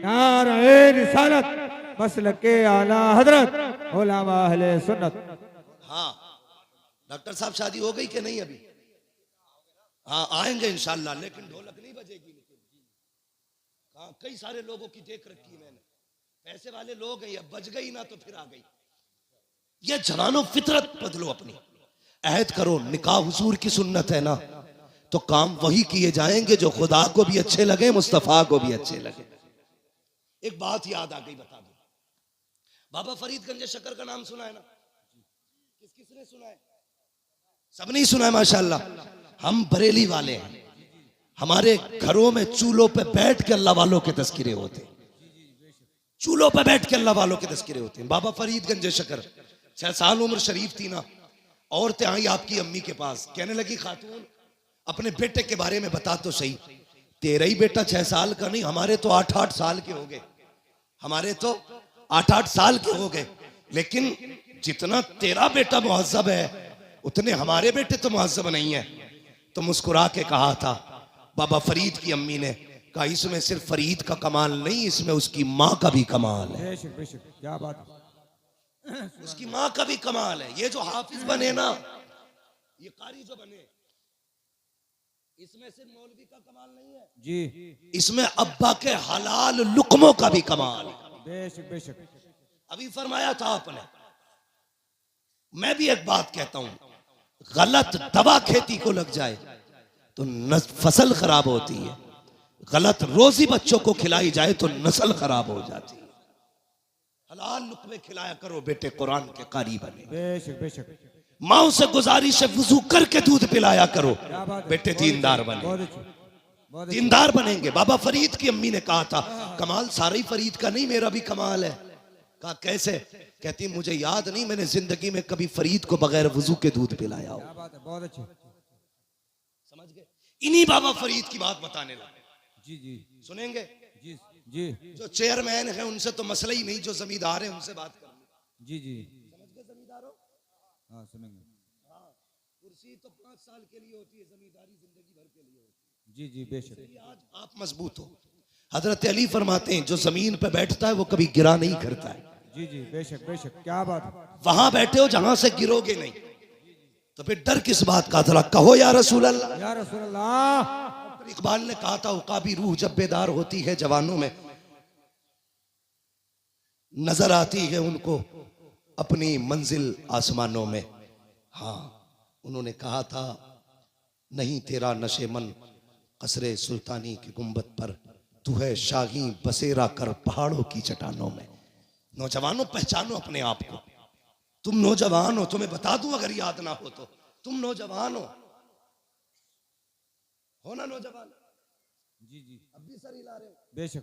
नारे रिसालत, मसलके आला हजरत उलमा अहले सुन्नत। हाँ डॉक्टर साहब, शादी हो गई कि नहीं अभी? हाँ आएंगे इंशाल्लाह, लेकिन ढोलक नहीं बजेगी। हाँ, कई सारे लोगों की देख रखी मैंने, पैसे वाले लोग हैं, बज गई ना तो फिर आ गई। ये जवानों फितरत बदलो अपनी, अहद करो। निकाह हुजूर की सुन्नत है ना, तो काम वही किए जाएंगे जो खुदा को भी अच्छे लगे, मुस्तफा को भी अच्छे लगे। एक बात याद आ गई, बता दो। बाबा फरीद गंज शकर का नाम सुना है ना? किसने सुना है? सब नहीं सुना है माशाल्लाह। हम बरेली वाले हैं, हमारे घरों में चूल्हों पे बैठ के अल्लाह वालों के तस्किरे होते हैं, चूल्हों पे बैठ के अल्लाह वालों के तस्किरे होते हैं। बाबा फरीद गंज शकर 6 साल उम्र शरीफ थी ना, औरतें आई आपकी अम्मी के पास, कहने लगी खातून अपने बेटे के बारे में बता तो सही। तेरा ही बेटा 6 साल का नहीं, हमारे तो 8-8 साल के हो गए, हमारे तो 8-8 साल के हो गए, लेकिन जितना तेरा बेटा मुहज्जब है उतने हमारे बेटे तो मुहज्जब नहीं है। तो मुस्कुरा के कहा था बाबा फरीद की अम्मी ने, कहा इसमें सिर्फ फरीद का कमाल नहीं, इसमें उसकी माँ का भी कमाल है। बेशक बेशक, क्या बात है। उसकी माँ का भी कमाल है। ये जो हाफिज बने ना, ये कारी जो बने, इसमें सिर्फ मौलवी का कमाल नहीं है जी, इसमें अब्बा के हलाल लुकमों का भी कमाल है। बेशक बेशक। अभी फरमाया था आपने। मैं भी एक बात कहता हूं, गलत दवा खेती को लग जाए तो फसल खराब होती है, गलत रोजी बच्चों को खिलाई जाए तो नस्ल खराब हो जाती है। हलाल लुकमे खिलाया करो, बेटे कुरान के कारी बने। बेशक बेशक। माओ से गुजारिश है वुजू करके दूध पिलाया करो, क्या बात है। बेटे दीनदार बने, बहुत अच्छी, बहुत अच्छी। दीनदार बनेंगे। बाबा फरीद की अम्मी ने कहा था कमाल सारा ही फरीद का नहीं, मेरा भी कमाल है। कहा कैसे? कहती मुझे याद नहीं मैंने जिंदगी में कभी फरीद को बगैर वुजू के दूध पिलाया हो। क्या बात है, बहुत अच्छी। समझ गए? इन्हीं बाबा फरीद की बात बताने लगे। जी जी सुनेंगे? जी जी जो चेयरमैन है उनसे तो मसला ही नहीं, जो जमींदार है उनसे बात कर लो। जी जी। समझ गए जमींदारों? हाँ सुनेंगे। हाँ, कुर्सी तो 5 साल के लिए होती है, जमींदारी जिंदगी भर के लिए होती है। जी जी बेशक। इसलिए आज आप मजबूत हो। हजरत अली फरमाते हैं जो जमीन पे बैठता है वो कभी गिरा नहीं करता है। जी जी बेशक बेशक, क्या बात है। वहां बैठे हो जहां से गिरोगे नहीं, तो फिर डर किस बात का? जरा कहो या रसूल अल्लाह। या रसूल अल्लाह। इकबाल ने कहा था उकाबी रूह जब बेदार होती है जवानों में, नजर आती है उनको अपनी मंजिल आसमानों में। हाँ, उन्होंने कहा था नहीं तेरा नशे मन कसरे सुल्तानी की गुंबद पर, तू है शाही बसेरा कर पहाड़ों की चट्टानों में। नौजवानों पहचानो अपने आप को, तुम नौजवान हो। तुम्हें बता दूं अगर याद ना हो तो, तुम नौजवान हो ना नौजवान? जी जी अब भी सर हिला रहे हो। बेशक।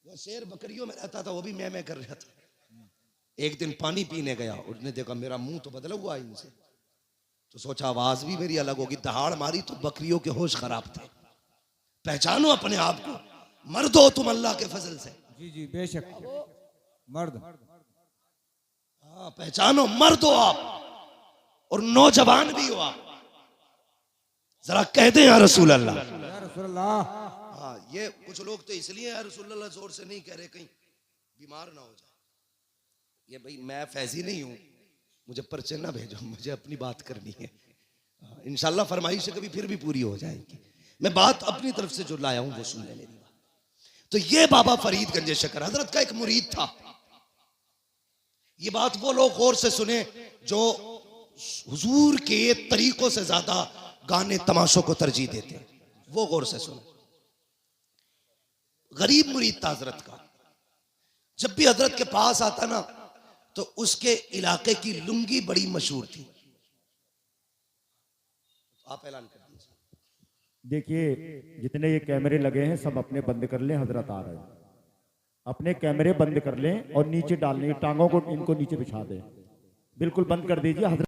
वो शेर बकरियों में रहता था, वो भी मैं कर रहा था। एक दिन पानी पीने गया, उसने देखा मेरा मुंह तो बदला हुआ है इनसे, तो सोचा आवाज भी मेरी अलग होगी, दहाड़ मारी तो बकरियों के होश खराब थे। पहचानो अपने आप को, मर्द हो तुम अल्लाह के फजल से। जी जी बेशक। मर्द। हाँ, पहचानो मर्द हो आप, और नौजवान भी हो आप। जरा कह दे या रसूल अल्लाह। या रसूल अल्लाह। हाँ, ये कुछ लोग तो इसलिए या रसूल अल्लाह जोर से नहीं कह रहे कहीं बीमार ना हो जाए। ये भाई मैं फैजी नहीं हूं, मुझे पर्चे ना भेजो, मुझे अपनी बात करनी है। इंशाल्लाह फरमाइश कभी फिर भी पूरी हो जाएगी। मैं बात अपनी तरफ से जो लाया हूं वो सुन ले मेरी बात। तो ये बाबा फरीद गंज शकर हजरत का एक मुरीद था। ये बात वो लोग गौर से सुने जो हुजूर के तरीकों से ज्यादा गाने तमाशों को तरजीह देते हैं, वो गौर से सुने। गरीब मुरीद था हजरत का। जब भी हजरत के पास आता ना तो उसके इलाके की लुंगी बड़ी मशहूर थी। आप ऐलान कर दीजिए। देखिए जितने ये कैमरे लगे हैं सब अपने बंद कर लें, हजरत आ रहे हैं। अपने कैमरे बंद कर लें और नीचे डाल लें, टांगों को इनको नीचे बिछा दें, बिल्कुल बंद कर दीजिए। हजरत